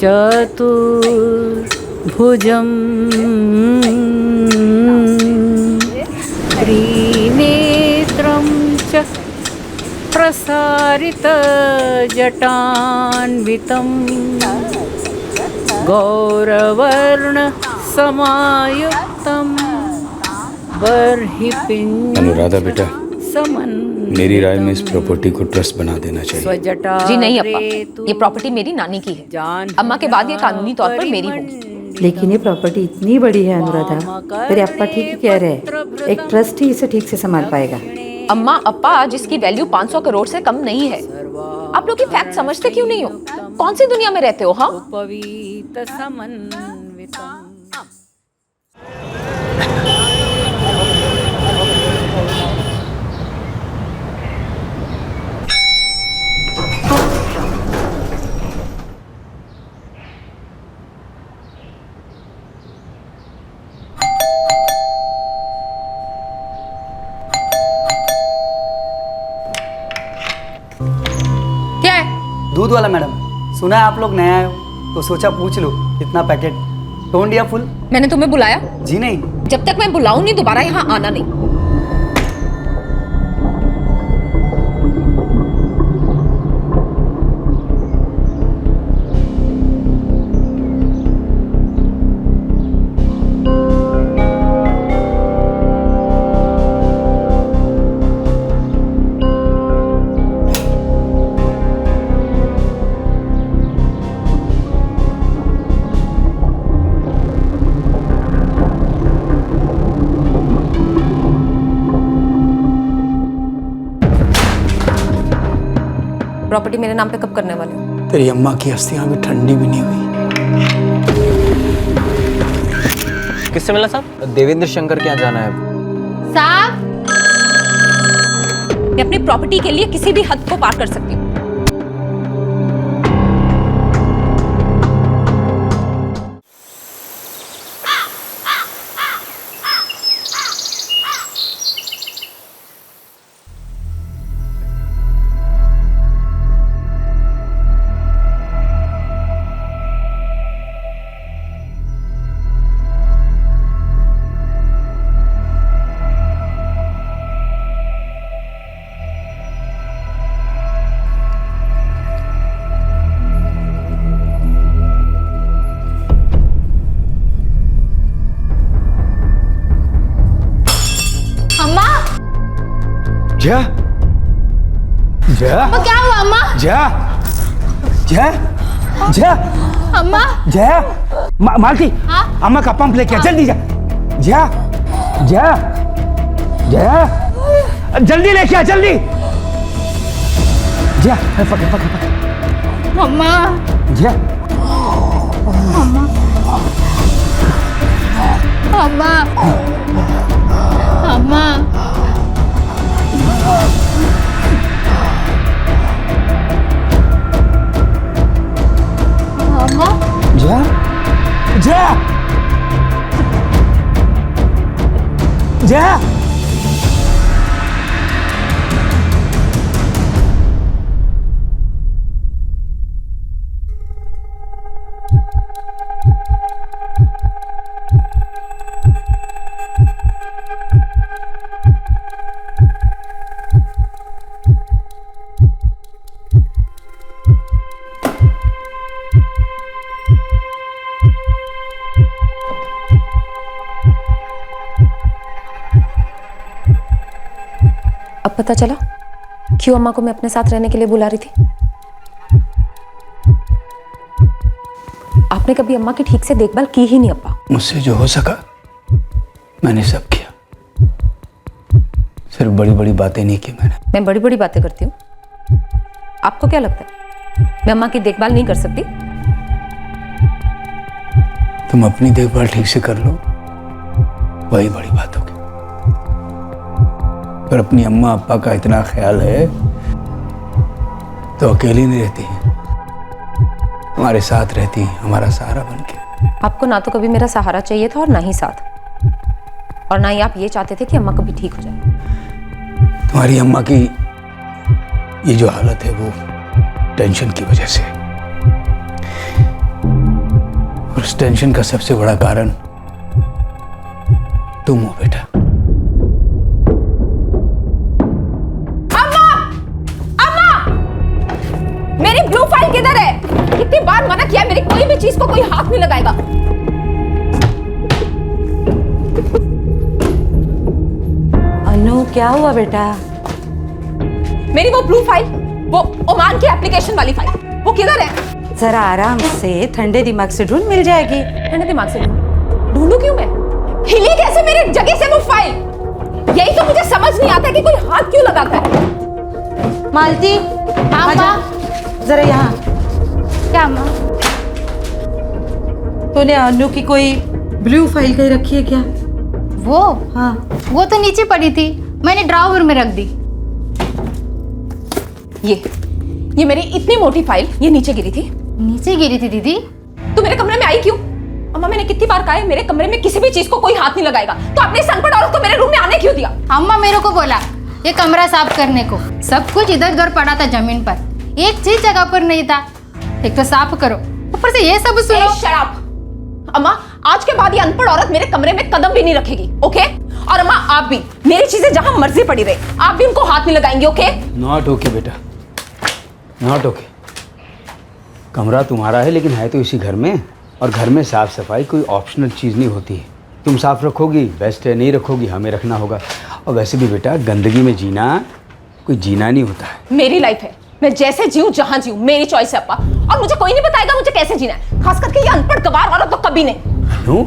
चतुर्भुजं त्रिनेत्रं च प्रसारितजटान्वितं गौरवर्णसमायुक्तं बर्हिपिण्ड अनुराधा बेटा, समन मेरी राय में इस प्रॉपर्टी को ट्रस्ट बना देना चाहिए। जी नहीं अप्पा, ये प्रॉपर्टी मेरी नानी की है। अम्मा के बाद ये कानूनी तौर पर मेरी होगी। लेकिन ये प्रॉपर्टी इतनी बड़ी है अनुराधा, तेरे अप्पा ठीक ही कह रहे हैं, एक ट्रस्ट ही इसे ठीक से संभाल पाएगा। अम्मा अप्पा आज इसकी वैल्यू 500 करोड़ से कम नहीं है। आप लोग ये फैक्ट समझते क्यों नहीं हो? कौन सी दुनिया में रहते हो? हाँ, क्या है? दूध वाला मैडम, सुना है आप लोग नए आए हो तो सोचा पूछ लो कितना पैकेट। टोन दिया फुल? मैंने तुम्हें बुलाया? जी नहीं। जब तक मैं बुलाऊं नहीं दोबारा यहाँ आना नहीं। प्रॉपर्टी मेरे नाम पे कब करने वाले हो? तेरी अम्मा की अस्थियां भी ठंडी भी नहीं हुई। किससे मिला साहब? देवेंद्र शंकर के यहाँ जाना है। साहब, मैं अपनी प्रॉपर्टी के लिए किसी भी हद को पार कर सकती हूँ। जा जा क्या हुआ अम्मा? जा जा जा अम्मा जा मालती, अम्मा का पंप लेके आ, जल्दी जा जा जा जा जल्दी लेके आ, जल्दी जा। पकड़ पकड़ पकड़ अम्मा जा। अम्मा अम्मा अम्मा अम्मा जा जा जा। अब पता चला क्यों अम्मा को मैं अपने साथ रहने के लिए बुला रही थी। आपने कभी अम्मा की ठीक से देखभाल की ही नहीं अप्पा। मुझसे जो हो सका मैंने सब किया, सिर्फ बड़ी बड़ी बातें नहीं की मैंने। मैं बड़ी बड़ी बातें करती हूँ? आपको क्या लगता है मैं अम्मा की देखभाल नहीं कर सकती? तुम अपनी देखभाल ठीक से कर लो, वही बड़ी बात होगी। पर अपनी अम्मा अप्पा का इतना ख्याल है तो अकेली नहीं रहती हैं, हमारे साथ रहती हैं, हमारा सहारा बन के। आपको ना तो कभी मेरा सहारा चाहिए था और ना ही साथ, और ना ही आप ये चाहते थे कि अम्मा कभी ठीक हो जाए। तुम्हारी अम्मा की ये जो हालत है वो टेंशन की वजह से है। और इस टेंशन का सबसे बड़ा कारण तुम हो बेटा। मेरी ब्लू फाइल किधर है? कितनी बार मना किया, मेरी कोई भी चीज को कोई हाथ नहीं लगाएगा। अनु क्या हुआ बेटा? मेरी वो ब्लू फाइल, वो ओमान की एप्लीकेशन वाली फाइल, वो किधर है? जरा आराम से ठंडे दिमाग से ढूंढ, मिल जाएगी। ठंडे दिमाग से ढूंढूं क्यों मैं? हिली कैसे मेरी जगह से वो फाइल? यही तो मुझे समझ नहीं आता कि कोई हाथ क्यों लगाता है। मालती, हाँ माँ। जरा यहाँ। क्या माँ? तूने अनु की कोई ब्लू फाइल कहीं रखी है क्या? वो हाँ। वो तो नीचे पड़ी थी, मैंने ड्रॉवर में रख दी। ये मेरी इतनी मोटी फाइल ये नीचे गिरी थी। नीचे गिरी थी दीदी? तू मेरे कमरे में आई क्यों? अम्मा मैंने कितनी बार कहा है मेरे कमरे में किसी भी चीज को कोई हाथ नहीं लगाएगा, तो आपने इस अनपढ़ औरत को मेरे रूम में आने क्यों दिया? अम्मा मेरे को बोला ये कमरा साफ करने को, सब कुछ इधर उधर पड़ा था जमीन पर, एक चीज जगह पर नहीं था। एक तो साफ करो, ऊपर से ये सब सुनो। Shut up! अम्मा आज के बाद ये अनपढ़ औरत मेरे कमरे में कदम भी नहीं रखेगी, ओके? और अम्मा आप भी, मेरी चीजें जहां मर्जी पड़ी रहे, आप भी उनको हाथ नहीं लगाएंगे, ओके? नॉट ओके बेटा, नॉट ओके। कमरा तुम्हारा है लेकिन है तो इसी घर में, और घर में साफ सफाई कोई ऑप्शनल चीज़ नहीं होती है। तुम साफ रखोगी बेस्ट है, नहीं रखोगी हमें रखना होगा। और वैसे भी बेटा गंदगी में जीना कोई जीना नहीं होता है। मेरी लाइफ है, मैं जैसे जीऊं जहां जीऊं, मेरी चॉइस है अप्पा, और मुझे कोई नहीं बताएगा मुझे कैसे जीना है, खास करके ये अनपढ़ गवार औरत तो कभी नहीं। अनु,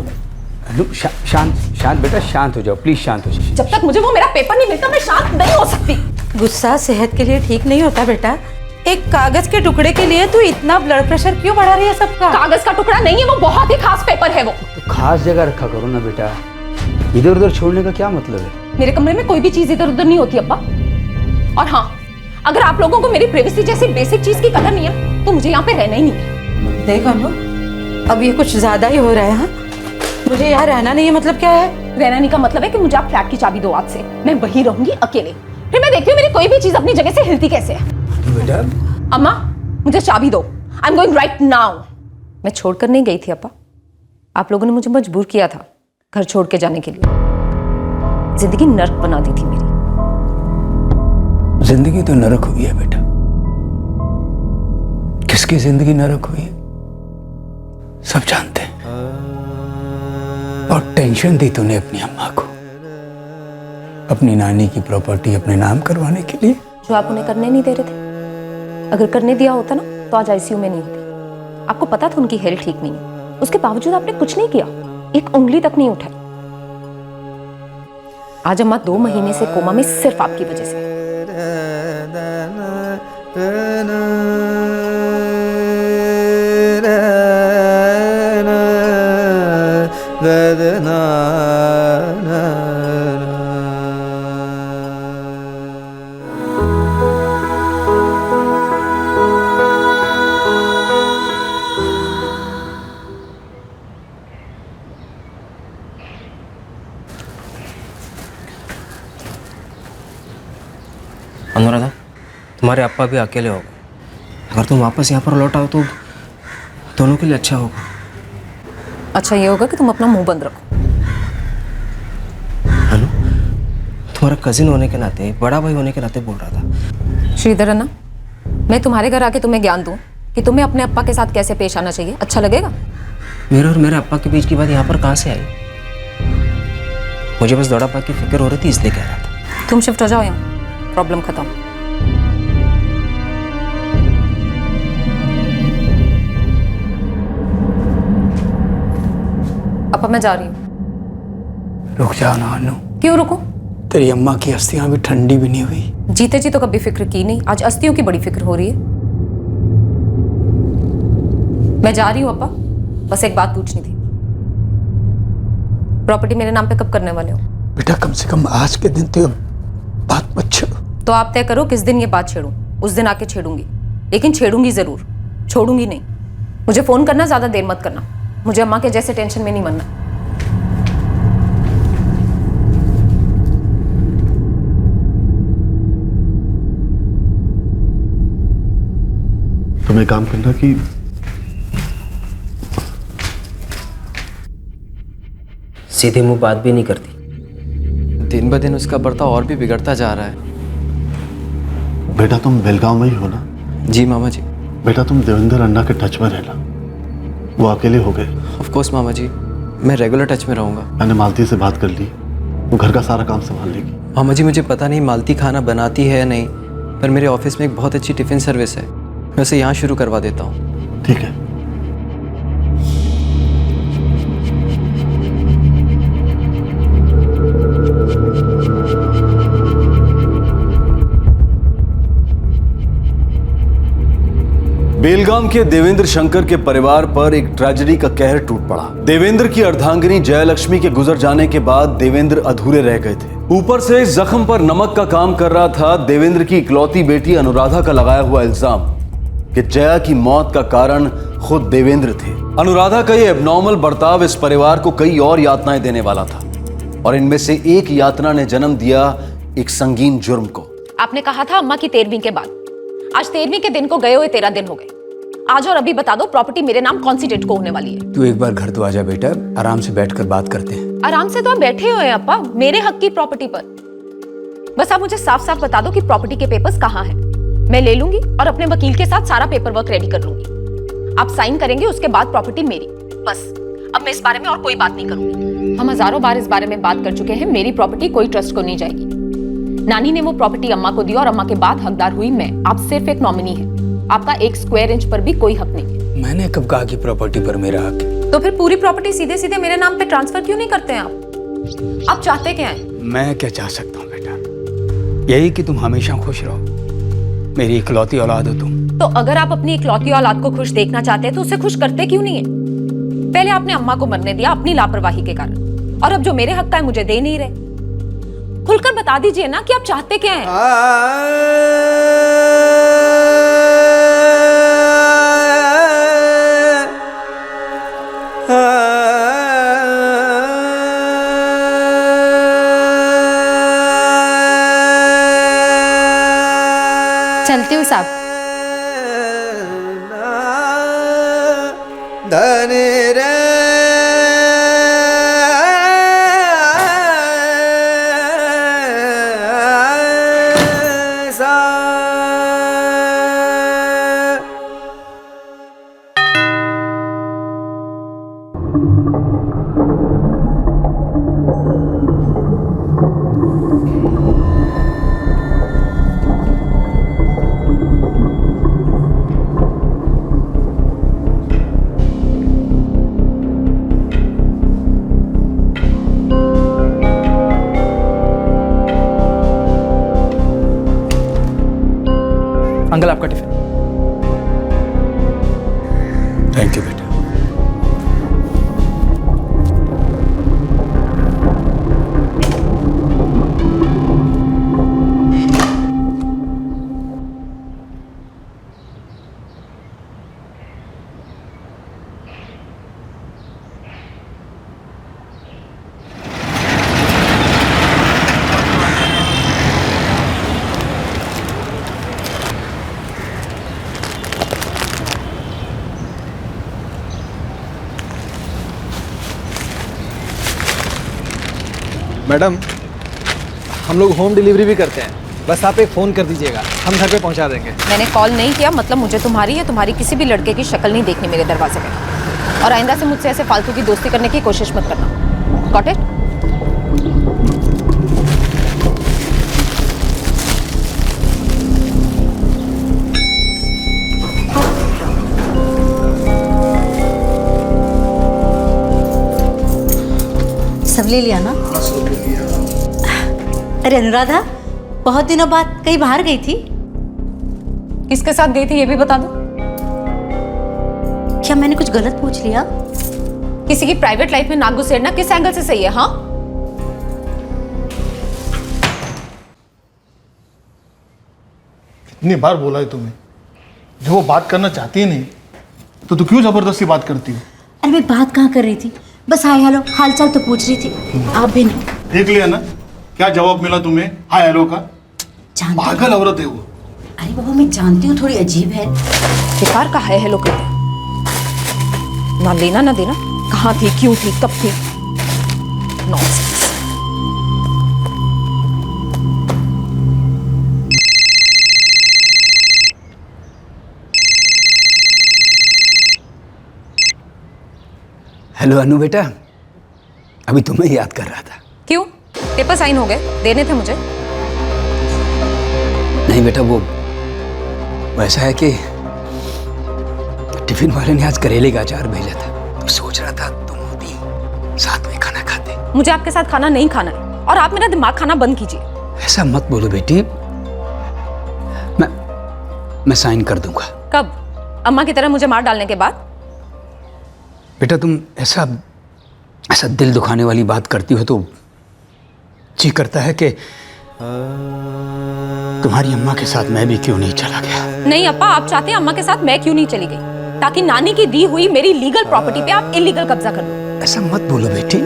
अनु शांत बेटा, शांत हो जाओ प्लीज, शांत हो जाओ। जब तक मुझे वो मेरा पेपर नहीं मिलता मैं शांत नहीं हो सकती। गुस्सा सेहत के लिए ठीक नहीं होता बेटा। एक कागज के टुकड़े के लिए तू इतना ब्लड प्रेशर क्यों बढ़ा रही है सबका? कागज का टुकड़ा नहीं है, वो बहुत ही खास पेपर है वो। तो खास जगह रखा करो ना बेटा, इधर उधर छोड़ने का क्या मतलब है? मेरे कमरे में कोई भी चीज इधर उधर नहीं होती अब्बा। और हाँ, अगर आप लोगों को मेरी प्राइवेसी जैसी बेसिक चीज की कदर नहीं है तो मुझे यहाँ पे रहना ही नहीं है। देख अनु, अब ये कुछ ज्यादा ही हो रहा है। हाँ, मुझे यहाँ रहना नहीं है मतलब क्या है? रहना नहीं का मतलब है कि मुझे आप फ्लैट की चाबी दो आज से, मैं वही रहूंगी अकेले। फिर मैं देखती हूँ मेरी कोई भी चीज अपनी जगह से हिलती कैसे है। बेटा अम्मा मुझे चाबी दो, I am going right now. मैं छोड़कर नहीं गई थी अप्पा, आप लोगों ने मुझे मजबूर किया था घर छोड़ के जाने के लिए। जिंदगी नर्क बना दी थी मेरी। जिंदगी तो नरक हुई है बेटा। किसकी जिंदगी नरक हुई है सब जानते हैं। और टेंशन दी तूने अपनी अम्मा को अपनी नानी की प्रॉपर्टी अपने नाम करवाने के लिए, जो आप उन्हें करने नहीं दे रहे थे। अगर करने दिया होता ना तो आज आईसीयू में नहीं होती। आपको पता था उनकी हेल्थ ठीक नहीं है, उसके बावजूद आपने कुछ नहीं किया, एक उंगली तक नहीं उठाई। आज अम्मा 2 महीने से कोमा में सिर्फ आपकी वजह से। अनुराधा, तुम्हारे अप्पा भी अकेले हो गए। अगर तुम वापस यहाँ पर लौट आओ तो दोनों के लिए अच्छा होगा। अच्छा ये होगा कि तुम अपना मुंह बंद रखो। अनु, तुम्हारा कजिन होने के नाते, बड़ा भाई होने के नाते बोल रहा था। श्रीधर अन्ना, मैं तुम्हारे घर आके तुम्हें ज्ञान दूं कि तुम्हें अपने अप्पा के साथ कैसे पेश आना चाहिए, अच्छा लगेगा? मेरे और मेरे अप्पा के बीच की बात यहाँ पर कहाँ से आई? मुझे बस दौड़ा पा की फिक्र हो रही थी इसलिए कह रहा था। तुम शिफ्ट हो जाओ यहाँ, प्रॉब्लम खत्म। अब मैं जा रही हूँ। रुक जाओ ना अनु। क्यों रुको? तेरी अम्मा की अस्थियां भी ठंडी भी नहीं हुई। जीते जी तो कभी फिक्र की नहीं, आज अस्थियों की बड़ी फिक्र हो रही है। मैं जा रही हूँ अप्पा, बस एक बात पूछनी थी। प्रॉपर्टी मेरे नाम पे कब करने वाले हो? बेटा कम से कम आज के दिन तो बात मत छेड़ो। तो आप तय करो किस दिन ये बात छेड़ूं, उस दिन आके छेड़ूंगी, लेकिन छेड़ूंगी जरूर, छोड़ूंगी नहीं। मुझे फोन करना, ज्यादा देर मत करना, मुझे अम्मा के जैसे टेंशन में नहीं मरना। तुम एक काम करना कि सीधे मुंह बात भी नहीं करती। दिन ब दिन उसका बर्ताव और भी बिगड़ता जा रहा है। बेटा तुम बेलगांव में ही हो ना? जी मामा जी। बेटा तुम देवेंद्र अन्ना के टच में रहना, वो अकेले हो गए। ऑफ कोर्स मामा जी, मैं रेगुलर टच में रहूँगा। मैंने मालती से बात कर ली, वो घर का सारा काम संभाल लेगी। मामा जी मुझे पता नहीं मालती खाना बनाती है या नहीं, पर मेरे ऑफिस में एक बहुत अच्छी टिफ़िन सर्विस है, मैं उसे यहाँ शुरू करवा देता हूँ। ठीक है। बेलगाम के देवेंद्र शंकर के परिवार पर एक ट्रेजेडी का कहर टूट पड़ा। देवेंद्र की अर्धांगिनी जयलक्ष्मी के गुजर जाने के बाद देवेंद्र अधूरे रह गए थे। ऊपर से इस जख्म पर नमक का काम कर रहा था देवेंद्र की इकलौती बेटी अनुराधा का लगाया हुआ इल्जाम कि जया की मौत का कारण खुद देवेंद्र थे। अनुराधा का यह एबनॉर्मल बर्ताव इस परिवार को कई और यातनाएं देने वाला था, और इनमें से एक यातना ने जन्म दिया एक संगीन जुर्म को। आपने कहा था अम्मा की 13वीं के बाद, आज 13वीं के दिन को गए हुए 13 दिन हो गए। आज और अभी बता दो प्रॉपर्टी मेरे नाम कौन सी डेट को होने वाली है? तू एक बार घर तो आजा बेटा, आराम से बैठकर बात करते हैं। आराम से तो आप बैठे हुए हैं अप्पा, मेरे हक की प्रॉपर्टी पर। बस आप मुझे साफ साफ बता दो कि प्रॉपर्टी के पेपर्स कहाँ हैं। मैं ले लूंगी और अपने वकील के साथ सारा पेपर वर्क रेडी कर लूंगी। आप साइन करेंगे, उसके बाद प्रॉपर्टी मेरी। बस अब मैं इस बारे में और कोई बात नहीं करूंगी। हम हजारों बार इस बारे में बात कर चुके हैं। मेरी प्रॉपर्टी कोई ट्रस्ट को नहीं जाएगी। नानी ने वो प्रॉपर्टी अम्मा को दी और अम्मा के बाद हकदार हुई मैं। आप सिर्फ एक नॉमिनी है, आपका 1 स्क्वायर इंच पर भी कोई हक नहीं है। मैंने कब कहा कि प्रॉपर्टी पर मेरा हक है? तो फिर पूरी प्रॉपर्टी सीधे सीधे मेरे नाम पे ट्रांसफर क्यों नहीं करते हैं आप चाहते क्या हैं? मैं क्या चाह सकता हूँ बेटा, यही कि तुम हमेशा खुश रहो। मेरी इकलौती औलाद हो तुम। तो अगर आप अपनी इकलौती औलाद को खुश देखना चाहते हैं तो उसे खुश करते क्यों नहीं है? पहले आपने अम्मा को मरने दिया अपनी लापरवाही के कारण, और अब जो मेरे हक का है मुझे दे नहीं रहे। खुलकर बता दीजिए ना कि आप चाहते क्या हैं? चलती हूँ साहब। अंकल आपका टिफिन। थैंक यू बेटा। मैडम, हम लोग होम डिलीवरी भी करते हैं, बस आप एक फ़ोन कर दीजिएगा, हम घर पे पहुंचा देंगे। मैंने कॉल नहीं किया मतलब मुझे तुम्हारी या तुम्हारी किसी भी लड़के की शक्ल नहीं देखनी मेरे दरवाजे पे, और आइंदा से मुझसे ऐसे फालतू की दोस्ती करने की कोशिश मत करना। Got it? सब ले लिया ना? अरे अनुराधा, बहुत दिनों बाद कहीं बाहर गई थी? किसके साथ गई थी ये भी बता दो। क्या मैंने कुछ गलत पूछ लिया? किसी की प्राइवेट लाइफ में नाक घुसेड़ना किस एंगल से सही है? हाँ, कितनी बार बोला है तुम्हें, जब वो बात करना चाहती है नहीं तो तू क्यों जबरदस्ती बात करती हो? अरे मैं बात कहाँ कर रही थी, बस हाय हेलो हालचाल तो पूछ रही थी। आप भी नहीं देख लिया ना क्या जवाब मिला तुम्हें हाय हेलो का? पागल औरत है वो। अरे बाबा मैं जानती हूँ थोड़ी अजीब है। बेकार का है हेलो करते ना लेना ना देना, कहाँ थी, क्यों थी, कब थी। हेलो अनु बेटा, अभी तुम्हें याद कर रहा था। क्यों? पेपर साइन हो गए, देने थे मुझे। नहीं बेटा, वो वैसा है कि टिफिन वाले ने आज करेले का अचार भेजा था, तो सोच रहा था तुम होती साथ में खाना खाते। मुझे आपके साथ खाना नहीं खाना है, और आप मेरा दिमाग खाना बंद कीजिए। ऐसा मत बोलो बेटी, मैं साइन कर दूंगा। कब? अम्मा की तरह मुझे मार डालने के बाद? बेटा तुम ऐसा दिल दुखाने वाली बात करती हो तो जी करता है कि तुम्हारी अम्मा के साथ मैं भी क्यों नहीं चला गया। नहीं अप्पा, आप चाहते हैं अम्मा के साथ मैं क्यों नहीं चली गई, ताकि नानी की दी हुई मेरी लीगल प्रॉपर्टी पे आप इलीगल कब्जा कर लो। ऐसा मत बोलो बेटी,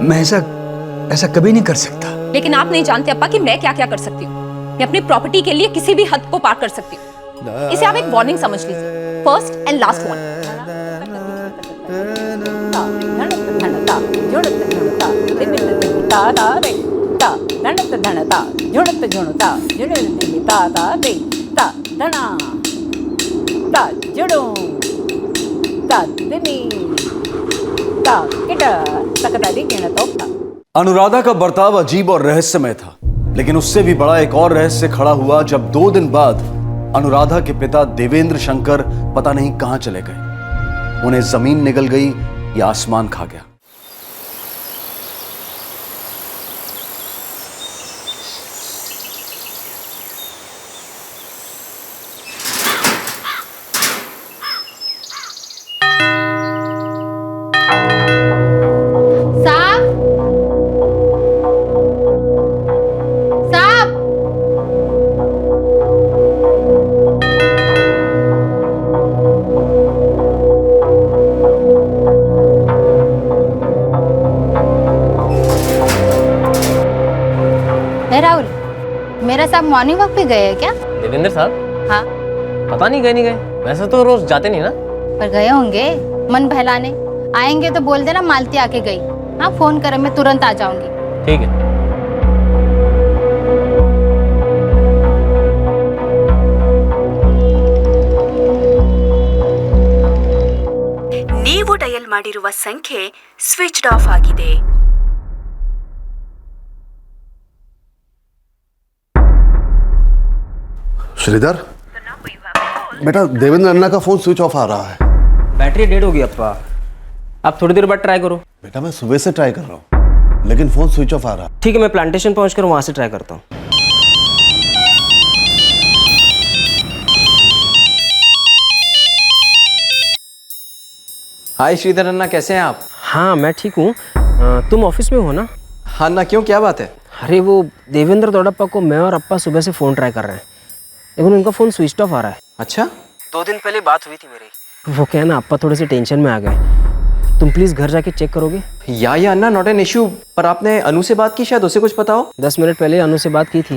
मैं ऐसा कभी नहीं कर सकता। लेकिन आप नहीं जानते अप्पा कि मैं क्या क्या कर सकती हूँ। मैं अपनी प्रॉपर्टी के लिए किसी भी हद को पार कर सकती हूँ। इसे आप एक वार्निंग समझ लीजिए, first and last one. Anuradha का बर्ताव अजीब और रहस्यमय था, लेकिन उससे भी बड़ा एक और रहस्य खड़ा हुआ जब 2 दिन बाद अनुराधा के पिता देवेंद्र शंकर पता नहीं कहां चले गए। उन्हें जमीन निगल गई या आसमान खा गया। मेरा साहब मॉर्निंग वॉक पे गए हैं क्या? देवेंद्र साहब? हाँ। पता नहीं गए नहीं गए, वैसे तो रोज जाते नहीं ना। पर गए होंगे मन बहलाने। आएंगे तो बोल देना मालती आके गई। हाँ फोन करें, मैं तुरंत आ जाऊंगी। ठीक है। ನೀವು ಡಯಲ್ ಮಾಡಿರುವ ಸಂಖ್ಯೆ ಸ್ವಿಚ್ಡ್ ಆಫ್ ಆಗಿದೆ। श्रीधर बेटा, देवेंद्र अन्ना का फोन स्विच ऑफ आ रहा है। बैटरी डेड होगी अप्पा, आप थोड़ी देर बाद ट्राई करो। बेटा मैं सुबह से ट्राई कर रहा हूँ, लेकिन फोन स्विच ऑफ आ रहा है। ठीक है, मैं प्लांटेशन पहुंचकर वहां से ट्राई करता हूँ। हाय श्रीधर अन्ना, कैसे हैं आप? हाँ मैं ठीक हूँ, तुम ऑफिस में हो ना? हाँ ना, क्यों, क्या बात है? अरे वो देवेंद्र दौड़प्पा को मैं और अप्पा सुबह से फ़ोन ट्राई कर रहे हैं, लेकिन उनका फ़ोन स्विच ऑफ आ रहा है। अच्छा? 2 दिन पहले बात हुई थी मेरी। वो क्या ना, अप्पा थोड़े से टेंशन में आ गए। तुम प्लीज़ घर जाके चेक करोगे? या अन्ना, नॉट एन इशू। पर आपने अनु से बात की, शायद उसे कुछ पता हो। 10 मिनट पहले अनु से बात की थी।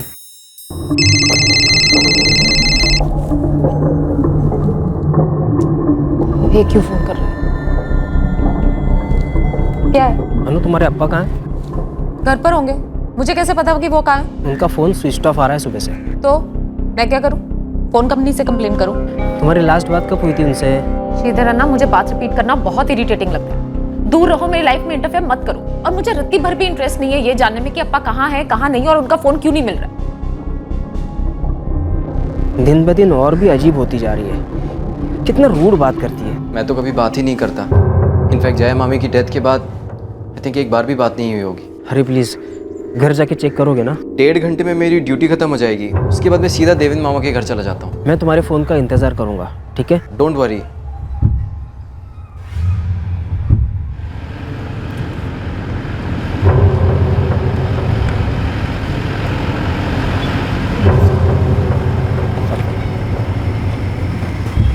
ये क्यों फोन कर रहा है? क्या है? अनु तुम्हारे अप्पा कहाँ हैं? घर पर होंगे, मुझे कैसे पता कि वो कहाँ है? उनका फ़ोन स्विच ऑफ आ रहा है सुबह से। तो मैं क्या करूँ? फोन कंपनी से कंप्लेन करूँ? तुम्हारी लास्ट बात कब हुई थी उनसे? श्रीधर अन्ना, मुझे बात रिपीट करना बहुत इरिटेटिंग लगता है। दूर रहो, मेरी लाइफ में इंटरफेयर मत करो। और मुझे रत्ती भर भी इंटरेस्ट नहीं है ये जानने में कि अप्पा कहाँ है कहाँ नहीं, और उनका फोन क्यों नहीं मिल रहा है। दिन ब दिन और भी अजीब होती जा रही है, कितना रूड बात करती है। मैं तो कभी बात ही नहीं करता। इनफैक्ट जया मामी की डेथ के बाद आई थिंक एक बार भी बात नहीं हुई होगी। अरे प्लीज़ घर जाके चेक करोगे ना? 1.5 घंटे में मेरी ड्यूटी खत्म हो जाएगी, उसके बाद मैं सीधा देवेंद्र मामा के घर चला जाता हूँ। मैं तुम्हारे फ़ोन का इंतज़ार करूँगा, ठीक है? Don't worry.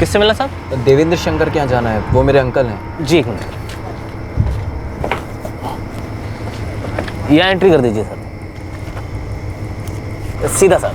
किससे मिलना साहब? देवेंद्र शंकर के यहाँ जाना है, वो मेरे अंकल हैं। जी एक मिनट, यहाँ एंट्री कर दीजिए सर, सीधा सर।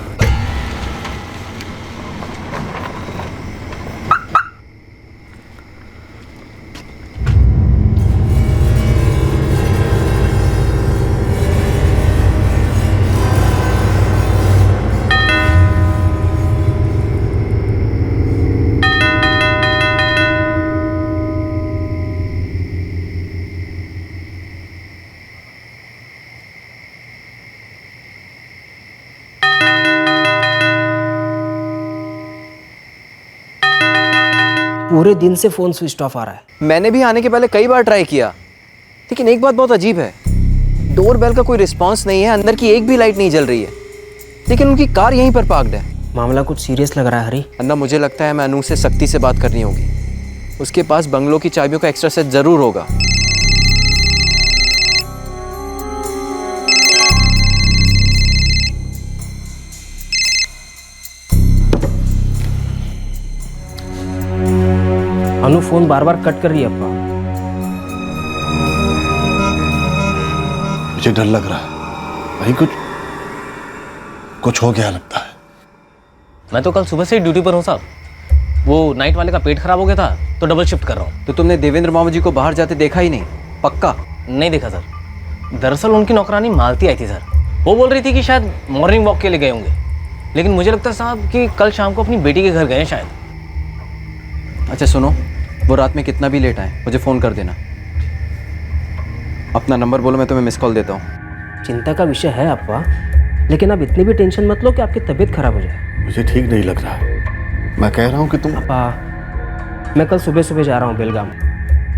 पूरे दिन से फ़ोन स्विच ऑफ आ रहा है। मैंने भी आने के पहले कई बार ट्राई किया, लेकिन एक बात बहुत अजीब है, डोर बेल का कोई रिस्पांस नहीं है, अंदर की एक भी लाइट नहीं जल रही है, लेकिन उनकी कार यहीं पर पार्क्ड है। मामला कुछ सीरियस लग रहा है हरी। अन्ना, मुझे लगता है मैं अनु से सख्ती से बात करनी होगी। उसके पास बंगलों की चाबियों का एक्स्ट्रा सेट जरूर होगा। अनु फोन बार बार कट कर रही है अप्पा। मुझे डर लग रहा है भाई, कुछ हो गया लगता है। मैं तो कल सुबह से ही ड्यूटी पर हूँ साहब। वो नाइट वाले का पेट खराब हो गया था तो डबल शिफ्ट कर रहा हूँ। तो तुमने देवेंद्र मामा जी को बाहर जाते देखा ही नहीं? पक्का? नहीं देखा सर। दरअसल उनकी नौकरानी मालती आई थी सर। वो बोल रही थी कि शायद मॉर्निंग वॉक के लिए गए होंगे, लेकिन मुझे लगता है साहब कि कल शाम को अपनी बेटी के घर गए शायद। अच्छा सुनो, वो रात में कितना भी लेट आए मुझे फ़ोन कर देना। अपना नंबर बोलो, मैं तुम्हें मिस कॉल देता हूँ। चिंता का विषय है अप्पा, लेकिन अब इतनी भी टेंशन मत लो कि आपकी तबीयत खराब हो जाए। मुझे ठीक नहीं लग रहा है। मैं कह रहा हूँ कि तुम। अप्पा, मैं कल सुबह सुबह जा रहा हूँ बेलगाम,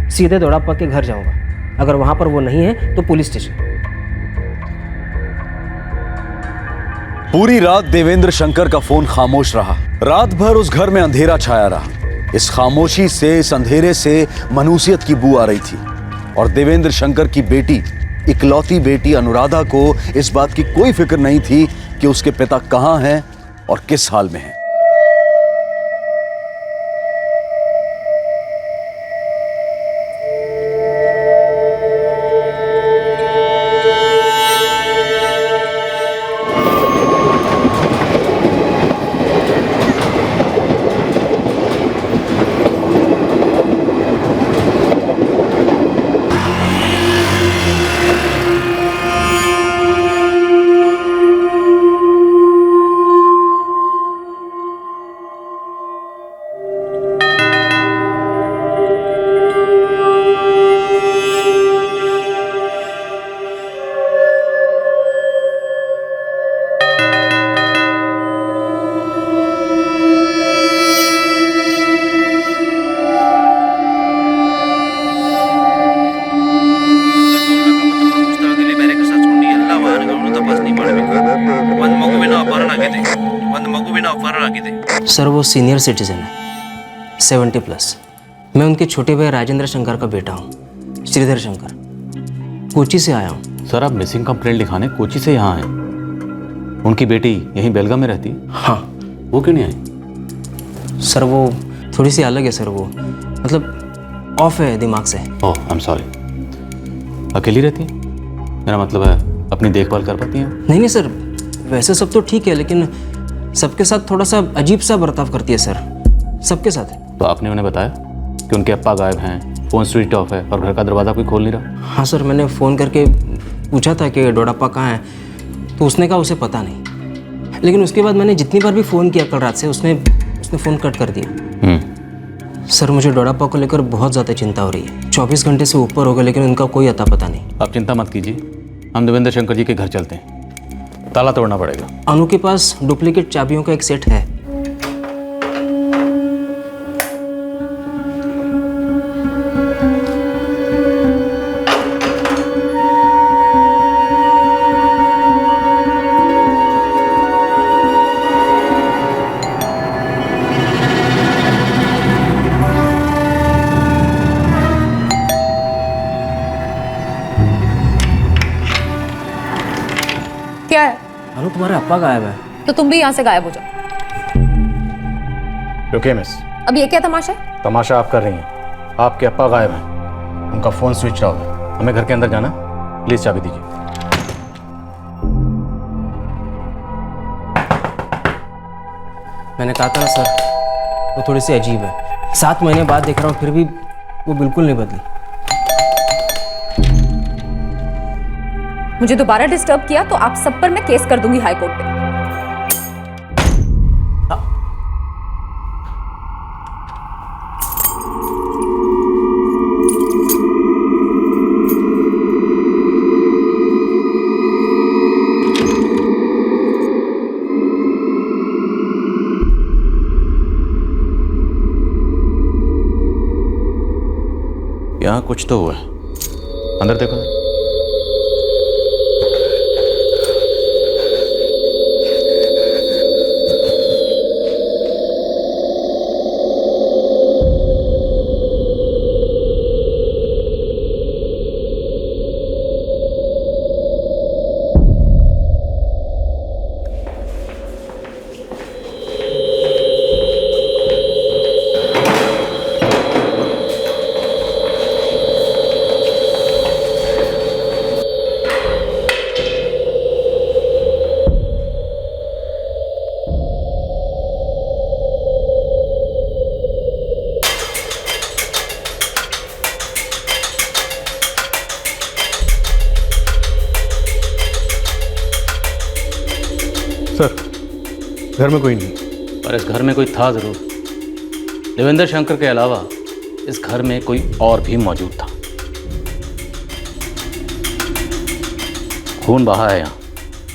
सीधे दोड़ाप्पा के घर जाऊँगा। अगर वहाँ पर वो नहीं है तो पुलिस स्टेशन। पूरी रात देवेंद्र शंकर का फोन खामोश रहा। रात भर उस घर में अंधेरा छाया रहा। इस खामोशी से, इस अंधेरे से मनुष्यत की बू आ रही थी और देवेंद्र शंकर की बेटी, इकलौती बेटी अनुराधा को इस बात की कोई फिक्र नहीं थी कि उसके पिता कहां हैं और किस हाल में हैं। सर वो सीनियर सिटीजन है, 70+। मैं उनके छोटे भाई राजेंद्र शंकर का बेटा हूँ, श्रीधर शंकर। कोची से आया हूँ। सर आप मिसिंग कंप्लेंट लिखाने कोची से यहाँ आए? उनकी बेटी यहीं बेलगाम में रहती है? हाँ। वो क्यों नहीं आई? सर वो थोड़ी सी अलग है सर, वो मतलब ऑफ है दिमाग से। ओह आई एम सॉरी। अकेली रहती है? मेरा मतलब है अपनी देखभाल कर पाती हैं? नहीं नहीं सर, वैसे सब तो ठीक है, लेकिन सबके साथ थोड़ा सा अजीब सा बर्ताव करती है सर, सबके साथ। तो आपने उन्हें बताया कि उनके अप्पा गायब हैं, फ़ोन स्विच ऑफ है और घर का दरवाज़ा कोई खोल नहीं रहा? हाँ सर, मैंने फ़ोन करके पूछा था कि डोडाप्पा कहाँ है, तो उसने कहा उसे पता नहीं। लेकिन उसके बाद मैंने जितनी बार भी फ़ोन किया कल रात से, उसने फ़ोन कट कर दिया। सर मुझे डोडाप्पा को लेकर बहुत ज़्यादा चिंता हो रही है। 24 घंटे से ऊपर हो गए लेकिन उनका कोई अता पता नहीं। आप चिंता मत कीजिए, हम देवेंद्र शंकर जी के घर चलते हैं। ताला तोड़ना पड़ेगा। अनु के पास डुप्लीकेट चाबियों का एक सेट है। क्या है? अनु तुम्हारे अप्पा गायब है। तो तुम भी यहाँ से गायब हो जाओ। रुकिए मिस, अब ये क्या तमाशा है? तमाशा आप कर रही हैं। आपके अप्पा गायब हैं, उनका फ़ोन स्विच ऑफ है। हमें घर के अंदर जाना, प्लीज़ चाबी दीजिए। मैंने कहा था ना सर, वो थोड़ी सी अजीब है। 7 महीने बाद देख रहा हूँ फिर भी वो बिल्कुल नहीं बदली। मुझे दोबारा डिस्टर्ब किया तो आप सब पर मैं केस कर दूंगी हाई कोर्ट पे। यहाँ कुछ तो हुआ है। अंदर देखो। सर, घर में कोई नहीं। पर इस घर में कोई था जरूर। देवेंद्र शंकर के अलावा इस घर में कोई और भी मौजूद था। खून बहा है यहाँ।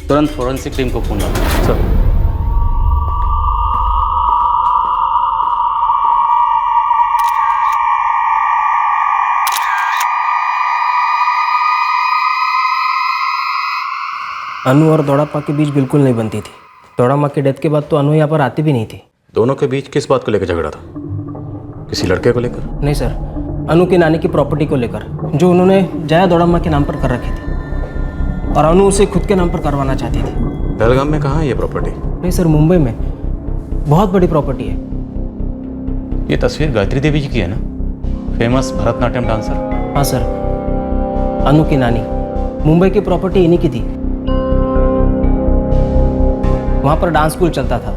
तुरंत फोरेंसिक टीम को फोन लगाओ। सर। अनु और दौड़ापा के बीच बिल्कुल नहीं बनती थी। दौड़ामा के डेथ के बाद तो अनु यहाँ पर आती भी नहीं थी। दोनों के बीच किस बात को लेकर झगड़ा था? किसी लड़के को लेकर? नहीं सर, अनु की नानी की प्रॉपर्टी को लेकर, जो उन्होंने जया दौड़ामा के नाम पर कर रखी थी और अनु उसे खुद के नाम पर करवाना चाहती थी। पहलगाम में कहाँ है ये प्रॉपर्टी? नहीं सर, मुंबई में बहुत बड़ी प्रॉपर्टी है। ये तस्वीर गायत्री देवी जी की है ना, फेमस भरतनाट्यम डांसर? हाँ सर, अनु की नानी मुंबई की प्रॉपर्टी इन्हीं की थी। वहाँ पर डांस स्कूल चलता था,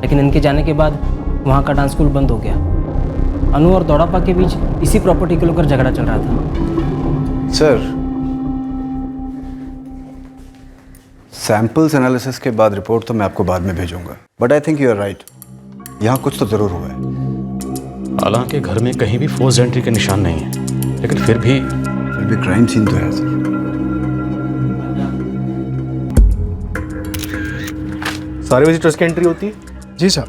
लेकिन इनके जाने के बाद वहाँ का डांस स्कूल बंद हो गया। अनु और दौड़ापा के बीच इसी प्रॉपर्टी को लेकर झगड़ा चल रहा था। सर, सैंपल्स एनालिसिस के बाद रिपोर्ट तो मैं आपको बाद में भेजूंगा, but I think you are right, यहाँ कुछ तो जरूर हुआ है। हालांकि घर में कहीं भी फोर्स एंट्री के निशान नहीं है, लेकिन फिर भी क्राइम सीन तो है सर। सारे बजे ट्रस्ट की एंट्री होती है? जी साहब,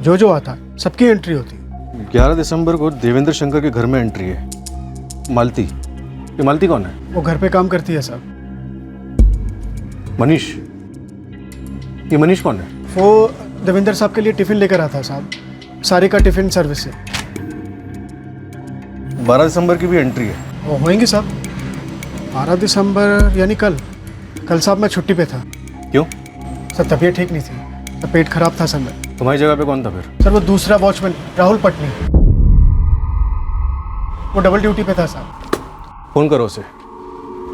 जो जो आता है सबकी एंट्री होती है। 11 दिसंबर को देवेंद्र शंकर के घर में एंट्री है। मालती, ये मालती कौन है? वो घर पे काम करती है साहब। मनीष, ये मनीष कौन है? वो देवेंद्र साहब के लिए टिफिन लेकर आता है साहब, सारे का टिफिन सर्विस से। 12 दिसंबर की भी एंट्री है। वो होंगे साहब। 12 दिसंबर यानी कल साहब मैं छुट्टी पे था। क्यों? सर तबीयत ठीक नहीं थी, तो पेट खराब था सर में। तुम्हारी जगह पे कौन था फिर? सर वो दूसरा वॉचमैन राहुल पटनी, वो डबल ड्यूटी पे था साहब। फोन करो उसे